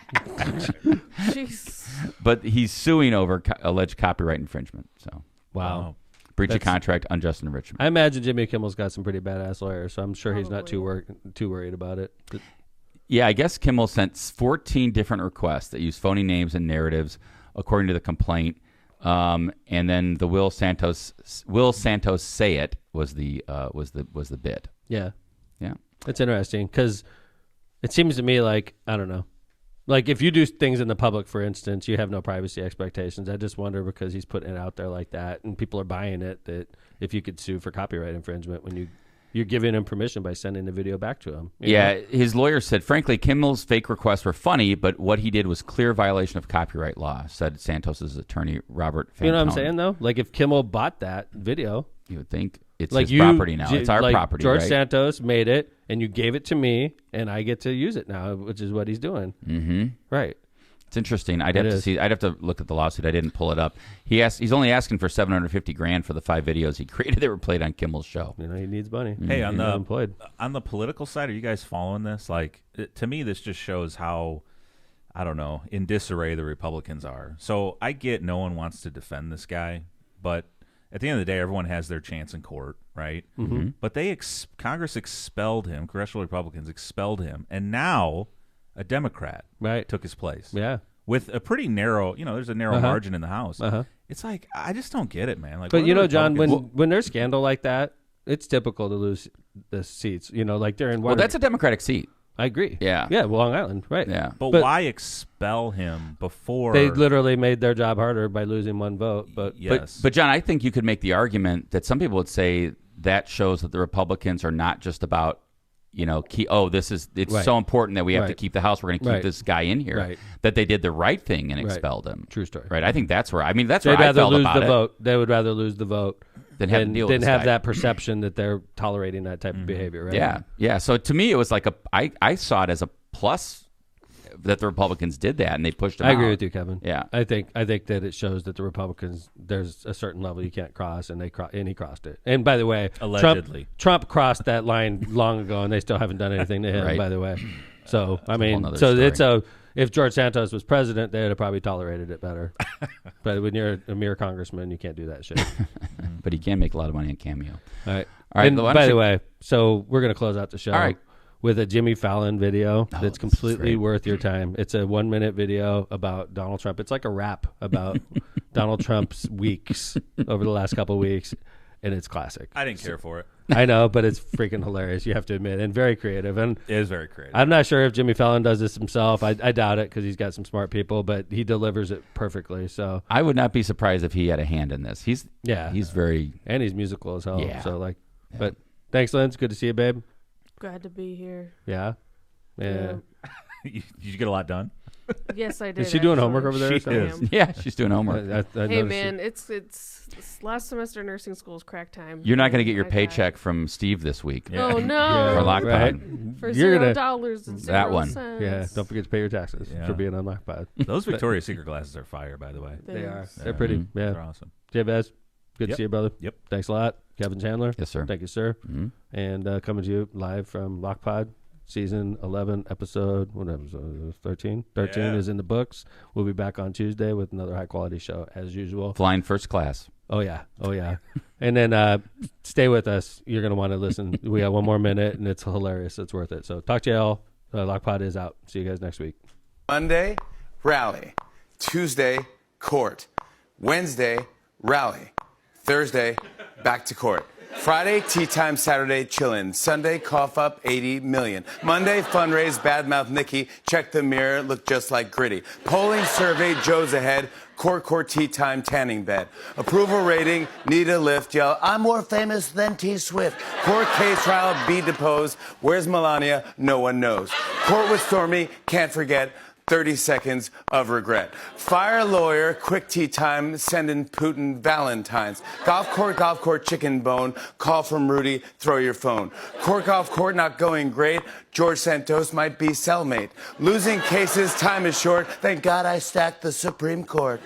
Speaker 3: Jeez.
Speaker 2: But he's suing over alleged copyright infringement. So
Speaker 1: wow.
Speaker 2: Breach of contract, unjust enrichment.
Speaker 1: I imagine Jimmy Kimmel's got some pretty badass lawyers, so I'm sure he's not too worried about it.
Speaker 2: Yeah, I guess Kimmel sent 14 different requests that use phony names and narratives, according to the complaint. And then the Will Santos say it was the bid.
Speaker 1: Yeah.
Speaker 2: Yeah.
Speaker 1: It's interesting because it seems to me like, I don't know, like if you do things in the public, for instance, you have no privacy expectations. I just wonder, because he's putting it out there like that and people are buying it, that if you could sue for copyright infringement when you're giving him permission by sending the video back to him.
Speaker 2: Yeah, his lawyer said, frankly, Kimmel's fake requests were funny, but what he did was clear violation of copyright law, said Santos's attorney, Robert Fantone.
Speaker 1: You know what I'm saying, though? Like if Kimmel bought that video,
Speaker 2: you would think it's
Speaker 1: like
Speaker 2: his property now. It's our property,
Speaker 1: George
Speaker 2: right?
Speaker 1: Santos made it, and you gave it to me, and I get to use it now, which is what he's doing.
Speaker 2: Mm-hmm.
Speaker 1: Right.
Speaker 2: It's interesting. I'd have to look at the lawsuit. I didn't pull it up. He's only asking for $750,000 for the 5 videos he created that were played on Kimmel's show.
Speaker 1: You know, he needs money.
Speaker 4: Hey,
Speaker 1: on
Speaker 4: the political side, are you guys following this? Like, to me, this just shows how, I don't know, in disarray the Republicans are. So I get no one wants to defend this guy, but at the end of the day, everyone has their chance in court, right?
Speaker 1: Mm-hmm.
Speaker 4: But Congress expelled him. Congressional Republicans expelled him, and now a Democrat took his place.
Speaker 1: Yeah.
Speaker 4: With a pretty narrow, there's a narrow margin in the House. It's like, I just don't get it, man. Like,
Speaker 1: but John, when there's scandal like that, it's typical to lose the seats. Like they're in.
Speaker 2: Well, that's a Democratic seat.
Speaker 1: I agree.
Speaker 2: Yeah.
Speaker 1: Yeah, Long Island, right.
Speaker 2: Yeah.
Speaker 4: But why expel him before?
Speaker 1: They literally made their job harder by losing one vote. But
Speaker 4: yes.
Speaker 2: But John, I think you could make the argument that some people would say that shows that the Republicans are not just about, it's
Speaker 1: right.
Speaker 2: so important that we have
Speaker 1: right.
Speaker 2: to keep the House. We're going to keep
Speaker 1: right.
Speaker 2: this guy in here.
Speaker 1: Right.
Speaker 2: That they did the right thing and
Speaker 1: right.
Speaker 2: expelled him.
Speaker 1: True story.
Speaker 2: Right. I think that's where. That's
Speaker 1: They'd
Speaker 2: where I
Speaker 1: rather
Speaker 2: felt
Speaker 1: lose
Speaker 2: about
Speaker 1: the
Speaker 2: it.
Speaker 1: vote. They would rather lose the vote
Speaker 2: than have to deal with this
Speaker 1: have
Speaker 2: guy.
Speaker 1: that perception that they're tolerating that type of behavior. Right.
Speaker 2: Yeah. Yeah. So to me, it was like I saw it as a plus that the Republicans did that and they pushed him out.
Speaker 1: I agree with you, Kevin.
Speaker 2: Yeah.
Speaker 1: I think that it shows that the Republicans, there's a certain level you can't cross, and he crossed it. And by the way,
Speaker 4: allegedly,
Speaker 1: Trump crossed that line long ago, and they still haven't done anything to him.
Speaker 2: Right.
Speaker 1: By the way, so I mean,
Speaker 2: story.
Speaker 1: if George Santos was president, they'd have probably tolerated it better. But when you're a mere congressman, you can't do that shit.
Speaker 2: But he can make a lot of money on Cameo.
Speaker 1: All right.
Speaker 2: All right.
Speaker 1: And by the way, so we're gonna close out the show.
Speaker 2: All right.
Speaker 1: With a Jimmy Fallon video that's completely worth your time. It's a 1-minute video about Donald Trump. It's like a rap about Donald Trump's weeks over the last couple of weeks, and it's classic.
Speaker 4: I didn't care for it.
Speaker 1: I know, but it's freaking hilarious, you have to admit, and very creative. And
Speaker 4: it is very creative.
Speaker 1: I'm not sure if Jimmy Fallon does this himself. I doubt it because he's got some smart people, but he delivers it perfectly. So
Speaker 2: I would not be surprised if he had a hand in this. He's very...
Speaker 1: And he's musical as hell.
Speaker 2: Yeah.
Speaker 1: So But thanks, Lynn. It's good to see you, babe.
Speaker 3: Glad to be here.
Speaker 1: Yeah.
Speaker 4: Did you get a lot done?
Speaker 3: Yes, I did.
Speaker 1: Is she doing homework over there?
Speaker 4: She is.
Speaker 2: Yeah, she's doing homework.
Speaker 3: Hey, man, it's last semester nursing school's crack time.
Speaker 2: You're not going to get your paycheck from Steve this week.
Speaker 3: Yeah. Oh, no.
Speaker 2: For Lockpod.
Speaker 1: Right.
Speaker 3: For
Speaker 1: You're
Speaker 3: $0 and 0
Speaker 2: that one.
Speaker 3: cents.
Speaker 1: Yeah, don't forget to pay your taxes for being on Lockpod.
Speaker 4: Those Victoria's Secret glasses are fire, by the way.
Speaker 1: They are.
Speaker 3: Thanks.
Speaker 1: They're pretty. Yeah.
Speaker 4: They're awesome.
Speaker 1: Jay Vaz, good to
Speaker 4: Yep.
Speaker 1: see you, brother.
Speaker 4: Yep.
Speaker 1: Thanks a lot. Kevin Chandler.
Speaker 2: Yes, sir.
Speaker 1: Thank you, sir.
Speaker 2: Mm-hmm.
Speaker 1: And coming to you live from Lockpod, season 11, episode, what episode? 13? 13
Speaker 4: Yeah.
Speaker 1: is in the books. We'll be back on Tuesday with another high-quality show, as usual.
Speaker 2: Flying first class.
Speaker 1: Oh, yeah. Oh, yeah. And then stay with us. You're going to want to listen. We got one more minute, and it's hilarious. It's worth it. So talk to you all. Lockpod is out. See you guys next week.
Speaker 18: Monday, rally. Tuesday, court. Wednesday, rally. Thursday, back to court. Friday, tea time. Saturday, chillin'. Sunday, cough up 80 million. Monday, fundraise, badmouth Nikki. Check the mirror, look just like Gritty. Polling survey, Joe's ahead. Court, tea time, tanning bed. Approval rating, need a lift. Yell, I'm more famous than T Swift. Court case trial, be deposed. Where's Melania? No one knows. Court with Stormy, can't forget. 30 seconds of regret. Fire lawyer, quick tea time, sending Putin Valentines. Golf court, chicken bone. Call from Rudy, throw your phone. Golf court, not going great. George Santos might be cellmate. Losing cases, time is short. Thank God I stacked the Supreme Court.